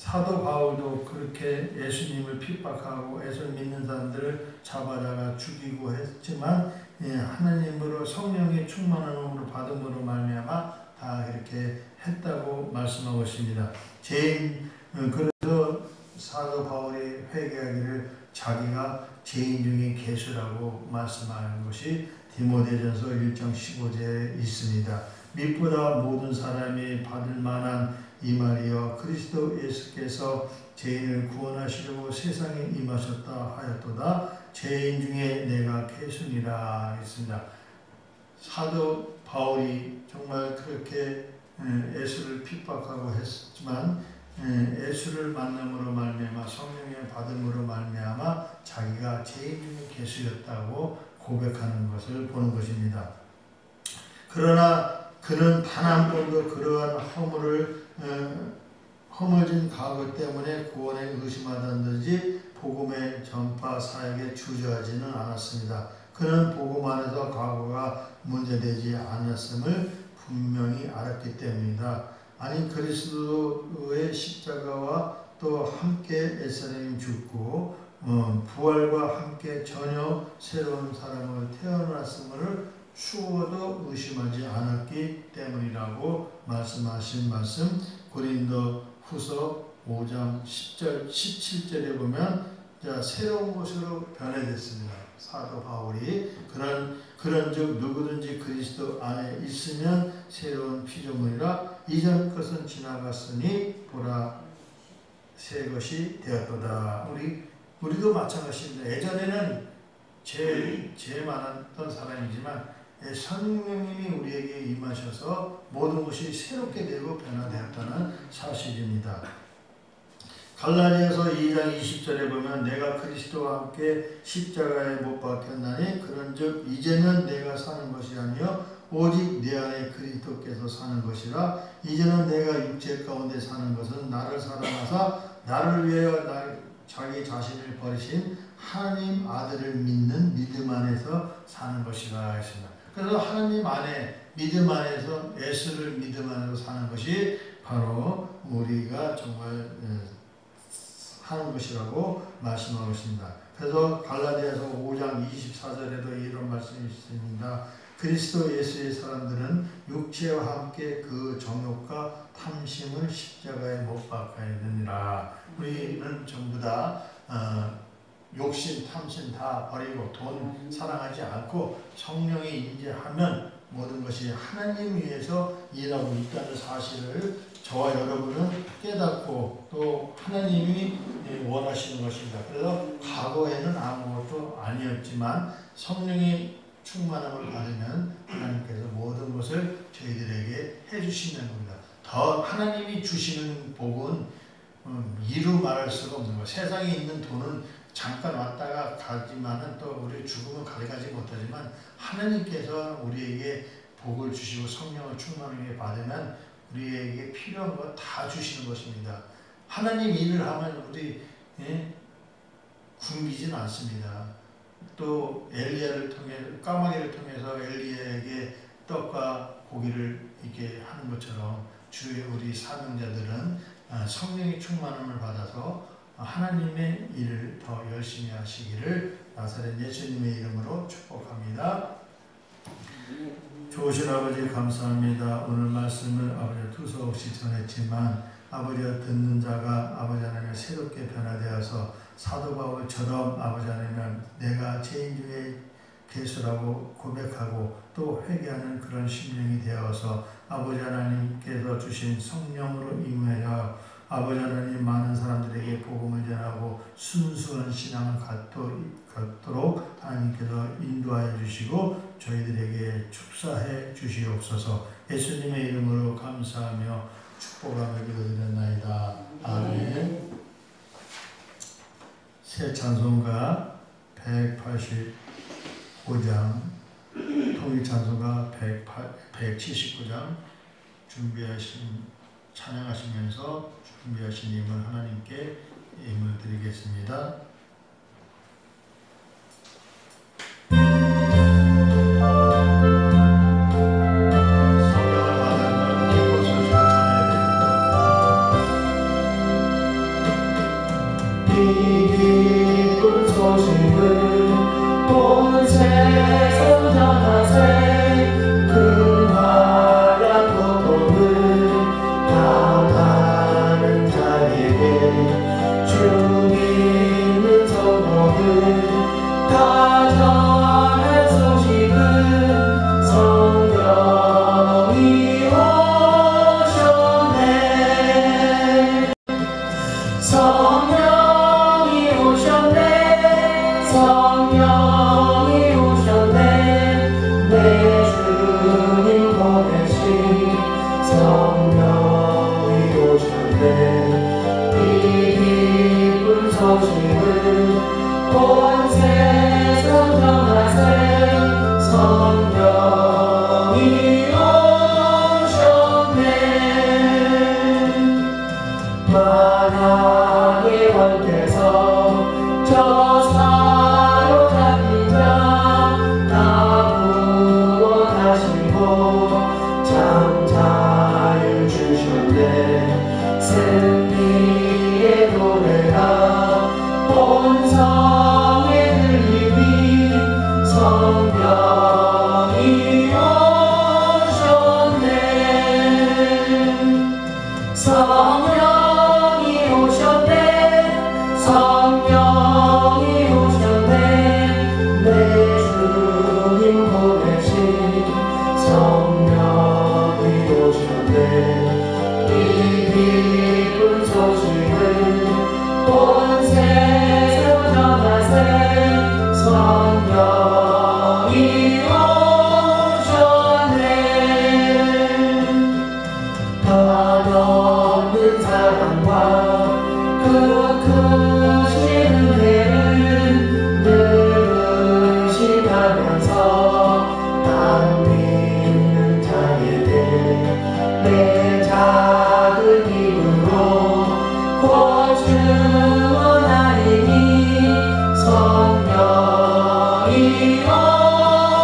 사도 바울도 그렇게 예수님을 핍박하고 예수 믿는 사람들을 잡아다가 죽이고 했지만 하나님으로 성령의 충만함으로 받음으로 말미암아 다 그렇게 했다고 말씀하고 있습니다. 그래서 사도 바울이 회개하기를 자기가 죄인 중에 괴수라고 말씀하는 것이 디모데전서 1장 15절에 있습니다. 믿보다 모든 사람이 받을 만한 이 말이여 그리스도 예수께서 죄인을 구원하시려고 세상에 임하셨다 하였도다. 죄인 중에 내가 괴수니라 했습니다. 사도 바울이 정말 그렇게 예수를 핍박하고 했지만 예수를 만남으로 말미암아 성령의 받음으로 말미암아 자기가 죄인 중에 괴수였다고 고백하는 것을 보는 것입니다. 그러나 그는 단 한 번도 그러한 허물진 과거 때문에 구원에 의심하던지 복음의 전파 사역에 주저하지는 않았습니다. 그는 복음 안에서 과거가 문제되지 않았음을 분명히 알았기 때문이다. 아니 그리스도의 십자가와 또 함께 예수님이 죽고 부활과 함께 전혀 새로운 사람을 태어났음을 추워도 의심하지 않았기 때문이라고 말씀하신 말씀 고린도 후서 5장 10절 17절에 보면 새로운 것으로 변해졌습니다. 사도 바울이 그런즉 누구든지 그리스도 안에 있으면 새로운 피조물이라 이전 것은 지나갔으니 보라 새 것이 되었도다. 우리도 마찬가지입니다. 예전에는 죄 많았던 사람이지만 성령님이 우리에게 임하셔서 모든 것이 새롭게 되고 변화되었다는 사실입니다. 갈라디아서 2장 20절에 보면 내가 그리스도와 함께 십자가에 못 박혔나니 그런즉 이제는 내가 사는 것이 아니요 오직 내 안에 그리스도께서 사는 것이라. 이제는 내가 육체 가운데 사는 것은 나를 사랑하사 나를 위하여 자기 자신을 버리신 하나님 아들을 믿는 믿음 안에서 사는 것이라 했습니다. 그래서 하나님 안에 믿음 안에서 예수를 믿음 안에서 사는 것이 바로 우리가 정말 하는 것이라고 말씀하고 있습니다. 그래서 갈라디아서 5장 24절에도 이런 말씀이 있습니다. 그리스도 예수의 사람들은 육체와 함께 그 정욕과 탐심을 십자가에 못 박아야 되니라. 우리는 전부 다 욕심, 탐심 다 버리고 돈 사랑하지 않고 성령이 임재하면 모든 것이 하나님 위해서 일하고 있다는 사실을 저와 여러분은 깨닫고 또 하나님이 원하시는 것입니다. 그래서 과거에는 아무것도 아니었지만 성령의 충만함을 받으면 하나님께서 모든 것을 저희들에게 해주시는 겁니다. 더 하나님이 주시는 복은 이루 말할 수가 없는 거예요. 세상에 있는 돈은 잠깐 왔다가 가지만은 또 우리 죽으면 가져가지 못하지만 하나님께서 우리에게 복을 주시고 성령을 충만하게 받으면 우리에게 필요한 거 다 주시는 것입니다. 하나님 일을 하면 우리 굶기진 않습니다. 또 엘리야를 통해 까마귀를 통해서 엘리야에게 떡과 고기를 이렇게 하는 것처럼 주의 우리 사명자들은 성령의 충만함을 받아서 하나님의 일을 더 열심히 하시기를 나사렛 예수님의 이름으로 축복합니다. 좋으신 아버지 감사합니다. 오늘 말씀을 아버지 두서없이 전했지만 아버지가 듣는 자가 아버지 하나님 새롭게 변화되어서 사도 바울처럼 아버지 하나님 내가 죄인 중에 괴수라고 고백하고 또 회개하는 그런 심령이 되어서 아버지 하나님께서 주신 성령으로 임하여 아버지 하나님 많은 사람들에게 복음을 전하고 순수한 신앙을 갖도록 하나님께서 인도하여 주시고 저희들에게 축사해 주시옵소서. 예수님의 이름으로 감사하며 축복하며 기도드렸나이다. 아멘. 새 찬송가 185장 통일 찬송가 179장 찬양하시면서 준비하신 힘을 하나님께 힘을 드리겠습니다. 성경을 받으면 기뻐 소식을 전해야 됩니다. 기쁜 소식을 온 세상 전하세 큰 환란 고통을 당하는 자에게 주님은 성령을 다 전할 소식을 성령이 오셨네 성령이 오셨네 성령이 오셨네 내 주님 보내신 성령이 오셨네 이 기쁜 소식을 온 세상 전하세 성령이 오셨네 만왕의 왕께서 저 사로잡힌 자 구원하시고 참 자유 주셨네 승리의 노래가 온 성에 들리니 성령이 오셨네 성령이 오셨네 성령이 오셨네 내 주님 보내신 성령이 오셨네 이 기쁜 소식을 온 세상 전하세 성령이 오셨네 한없는 사랑과 그 크신 은혜를 늘 의식하면서 안 믿는 자에게 내 작은 힘으로 곧 증언하리니 성령이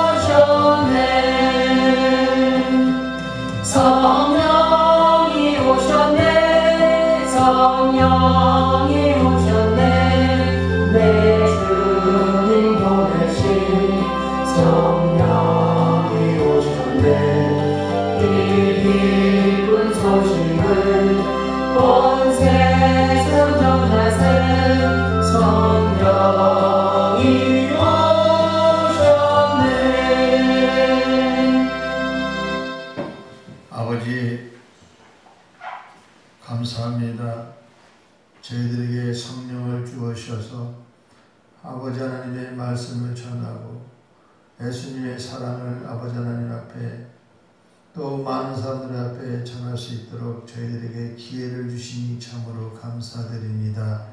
오셨네 성령이 오셨네 성령이 오셨네 내 주님 보내신 성령이 오셨네 이 기쁜 소식을 온 세상 전하세 성령이 오셨네 아버지 감사합니다. 저희들에게 성령을 주어셔서 아버지 하나님의 말씀을 전하고 예수님의 사랑을 아버지 하나님 앞에 또 많은 사람들 앞에 전할 수 있도록 저희들에게 기회를 주시니 참으로 감사드립니다.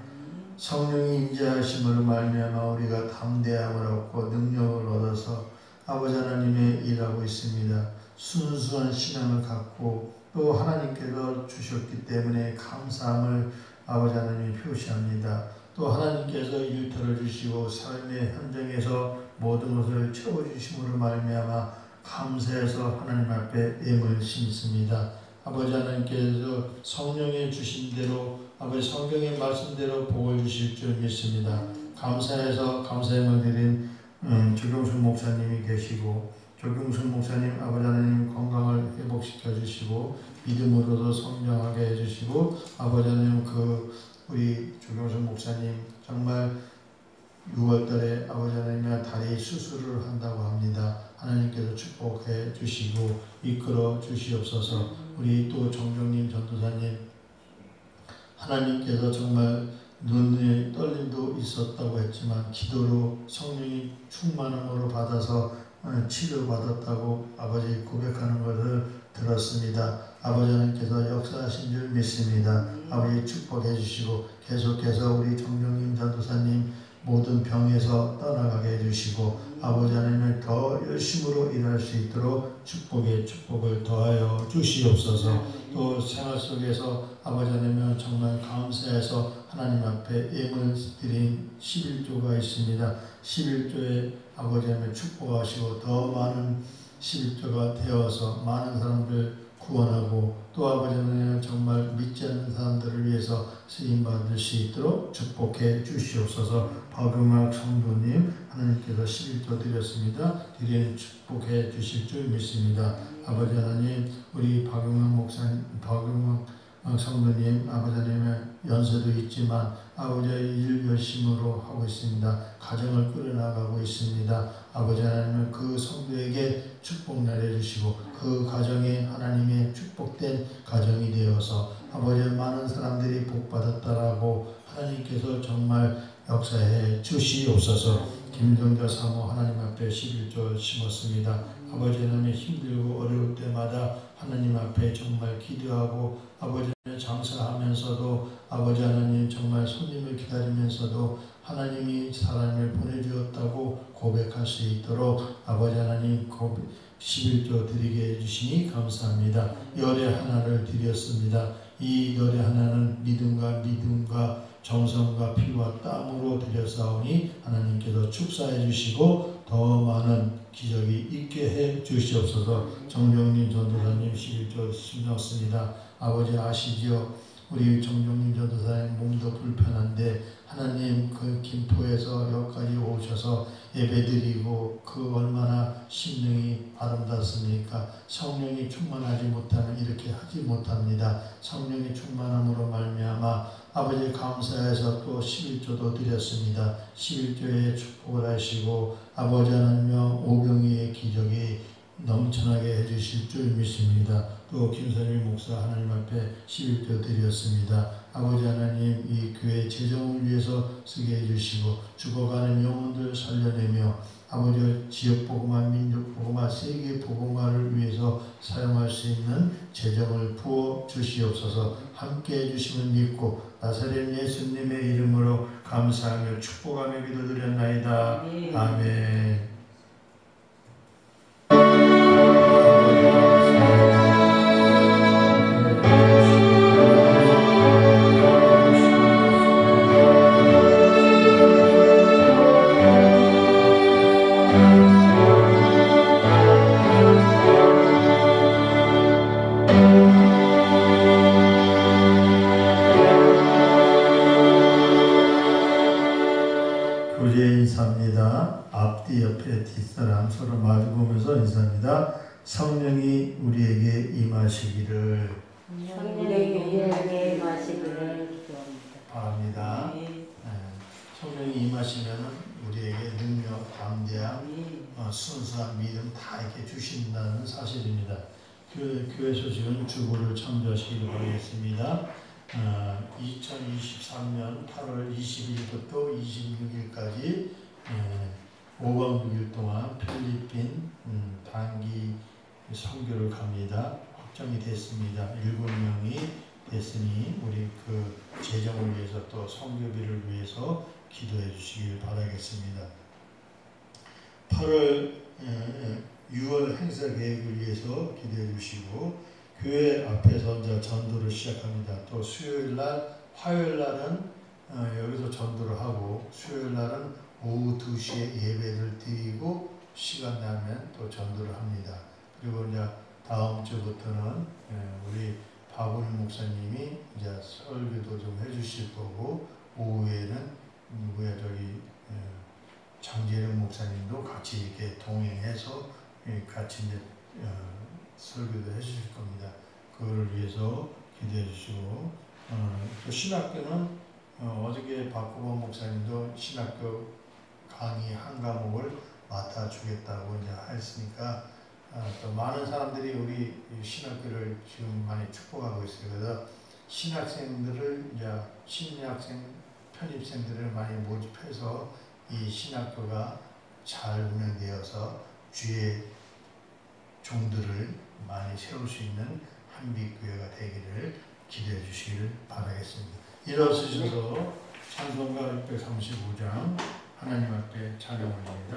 성령이 임재하심으로 말미암아 우리가 담대함을 얻고 능력을 얻어서 아버지 하나님의 일하고 있습니다. 순수한 신앙을 갖고 또 하나님께서 주셨기 때문에 감사함을 아버지 하나님이 표시합니다. 또 하나님께서 일터를 주시고 삶의 현장에서 모든 것을 채워주심으로 말미암아 감사해서 하나님 앞에 애을 심습니다. 아버지 하나님께서 성령의 주신 대로 아버지 성경의 말씀대로 복을 주실 줄 믿습니다. 감사해서 감사함을 드린 조경순 목사님이 계시고 조경순 목사님 아버지 하나님 건강을 회복시켜 주시고 믿음으로도 성장하게 해주시고 아버지 하나님 우리 조경순 목사님 정말 6월달에 아버지 하나님의 다리 수술을 한다고 합니다. 하나님께서 축복해 주시고 이끌어 주시옵소서. 우리 또 정정님 전도사님 하나님께서 정말 눈에 떨림도 있었다고 했지만 기도로 성령이 충만함으로 받아서 치료받았다고 아버지 고백하는 것을 들었습니다. 아버지 하나님께서 역사하신 줄 믿습니다. 아버지 축복해 주시고 계속해서 우리 정정님 전도사님 모든 병에서 떠나가게 해주시고 아버지 하나님을 더 열심으로 일할 수 있도록 축복에 축복을 더하여 주시옵소서. 또 생활 속에서 아버지 하나님은 정말 감사해서 하나님 앞에 예물 드린 11조가 있습니다. 11조에 아버지 하나님을 축복하시고 더 많은 11조가 되어서 많은 사람들 구원하고 또 아버지 하나님 정말 믿지 않는 사람들을 위해서 쓰임받을 수 있도록 축복해 주시옵소서. 박용학 성도님 하나님께서 11조 드렸습니다. 드리는 축복해 주실 줄 믿습니다. 아버지 하나님 우리 박용학 목사님, 박용학 성도님 아버지 하나님의 연세도 있지만 아버지의 일 열심으로 하고 있습니다. 가정을 꾸려나가고 있습니다. 아버지 하나님은 그 성도에게 축복 내려주시고 그 가정이 하나님의 축복된 가정이 되어서 아버지 많은 사람들이 복받았다라고 하나님께서 정말 역사해 주시옵소서. 김정자 사모 하나님 앞에 11조 심었습니다. 아버지 하나님 힘들고 어려울 때마다 하나님 앞에 정말 기도하고 아버지 하나님 장사하면서도 아버지 하나님 정말 손님을 기다리면서도 하나님이 사람을 보내주었다고 고백할 수 있도록 아버지 하나님 11조 드리게 해주시니 감사합니다. 열의 하나를 드렸습니다. 이 열의 하나는 믿음과 정성과 피와 땀으로 드렸사오니 하나님께서 축사해 주시고 더 많은 기적이 있게 해 주시옵소서. 정정님 전도사님 11조 심었습니다. 아버지 아시지요? 우리 정정님 전도사님 몸도 불편한데 하나님 그 김포에서 여기까지 오셔서 예배드리고 그 얼마나 심령이 아름답습니까? 성령이 충만하지 못하면 이렇게 하지 못합니다. 성령이 충만함으로 말미암아 아버지 감사해서 또 11조도 드렸습니다. 11조에 축복을 하시고 아버지 하나님여 오병이의 기적이 넘쳐나게 해주실 줄 믿습니다. 또 김선일 목사 하나님 앞에 11조 드렸습니다. 아버지 하나님 이 교회 재정을 위해서 쓰게 해주시고 죽어가는 영혼들 살려내며 아버지 지역복음화 민족복음화 세계복음화를 위해서 사용할 수 있는 재정을 부어 주시옵소서. 함께 해주시면 믿고 나사렛 예수님의 이름으로 감사하며 축복하며 기도드렸나이다. 아멘. 인사합니다. 앞뒤 옆에 뒷사람 서로 마주보면서 인사합니다. 성령이 우리에게 임하시기를 바랍니다. 성령이 임하시면 우리에게 능력, 담대함, 순수한 믿음 다 이렇게 주신다는 사실입니다. 교회 소식은 주보를 참조하시기를 바라겠습니다. 2023년 8월 20일부터 26일까지 5박 6일 동안 필리핀 단기 선교를 갑니다. 확정이 됐습니다. 7명이 됐으니 우리 그 재정을 위해서 또 선교비를 위해서 기도해 주시길 바라겠습니다. 6월 행사 계획을 위해서 기도해 주시고 교회 앞에서 이제 전도를 시작합니다. 또 수요일날, 화요일날은 여기서 전도를 하고 수요일날은 오후 2시에 예배를 드리고 시간 나면 또 전도를 합니다. 그리고 이제 다음 주부터는 우리 박훈 목사님이 이제 설교도 좀 해주실 거고 오후에는 장재령 목사님도 같이 이렇게 동행해서 같이 이제 설교도 해주실 겁니다. 그거를 위해서 기대해 주시고 또 신학교는 어저께 박구범 목사님도 신학교 강의 한 과목을 맡아주겠다고 이제 했으니까 또 많은 사람들이 우리 신학교를 지금 많이 축복하고 있어요. 그래서 신학생들을 이제 신학생 편입생들을 많이 모집해서 이 신학교가 잘 운영되어서 주의 종들을 많이 세울 수 있는 한빛교회가 되기를 기대해 주시기를 바라겠습니다. 일어서셔서 찬송가 635장 하나님 앞에 찬양 올립니다.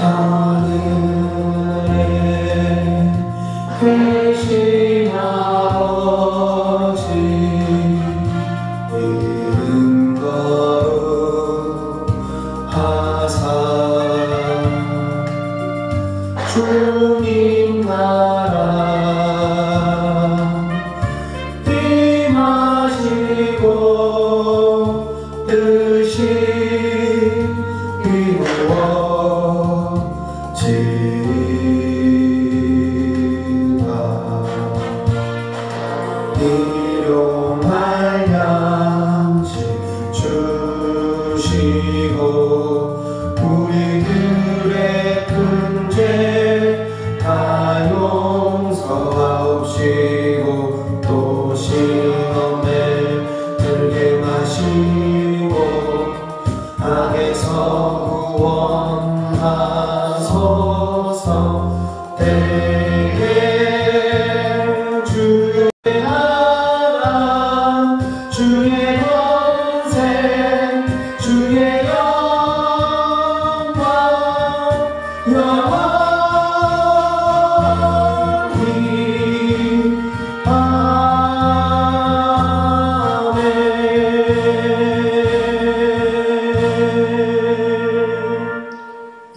하늘에 계신 일용할 양식 주시고 우리들의 큰 죄 다 용서하옵시고 또 시험에 들게 마시고 악에서 구원하소서. 때에 주의 나라 주의 권세 주의 영광 영원히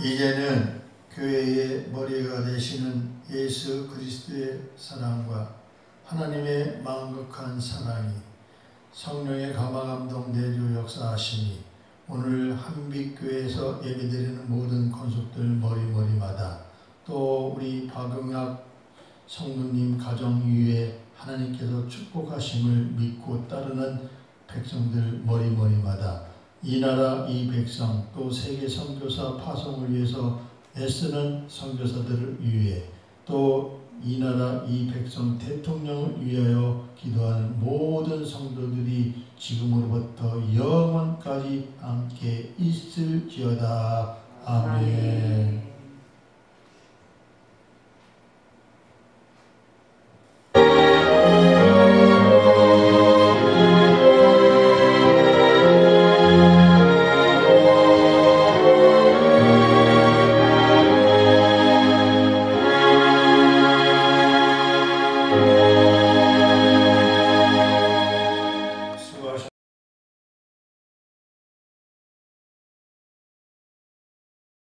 이제는 교회의 머리가 되시는 예수 그리스도의 사랑과 하나님의 만극한 사랑이 성령의 감화감동 내주 역사하시니 오늘 한빛교회에서 예배드리는 모든 권속들 머리마다 또 우리 박영학 성도님 가정 위에 하나님께서 축복하심을 믿고 따르는 백성들 머리마다 이 나라 이 백성 또 세계 선교사 파송을 위해서 애쓰는 선교사들을 위해 또 이 나라 이 백성 대통령을 위하여 기도하는 모든 성도들이 지금으로부터 영원까지 함께 있을지어다. 아멘.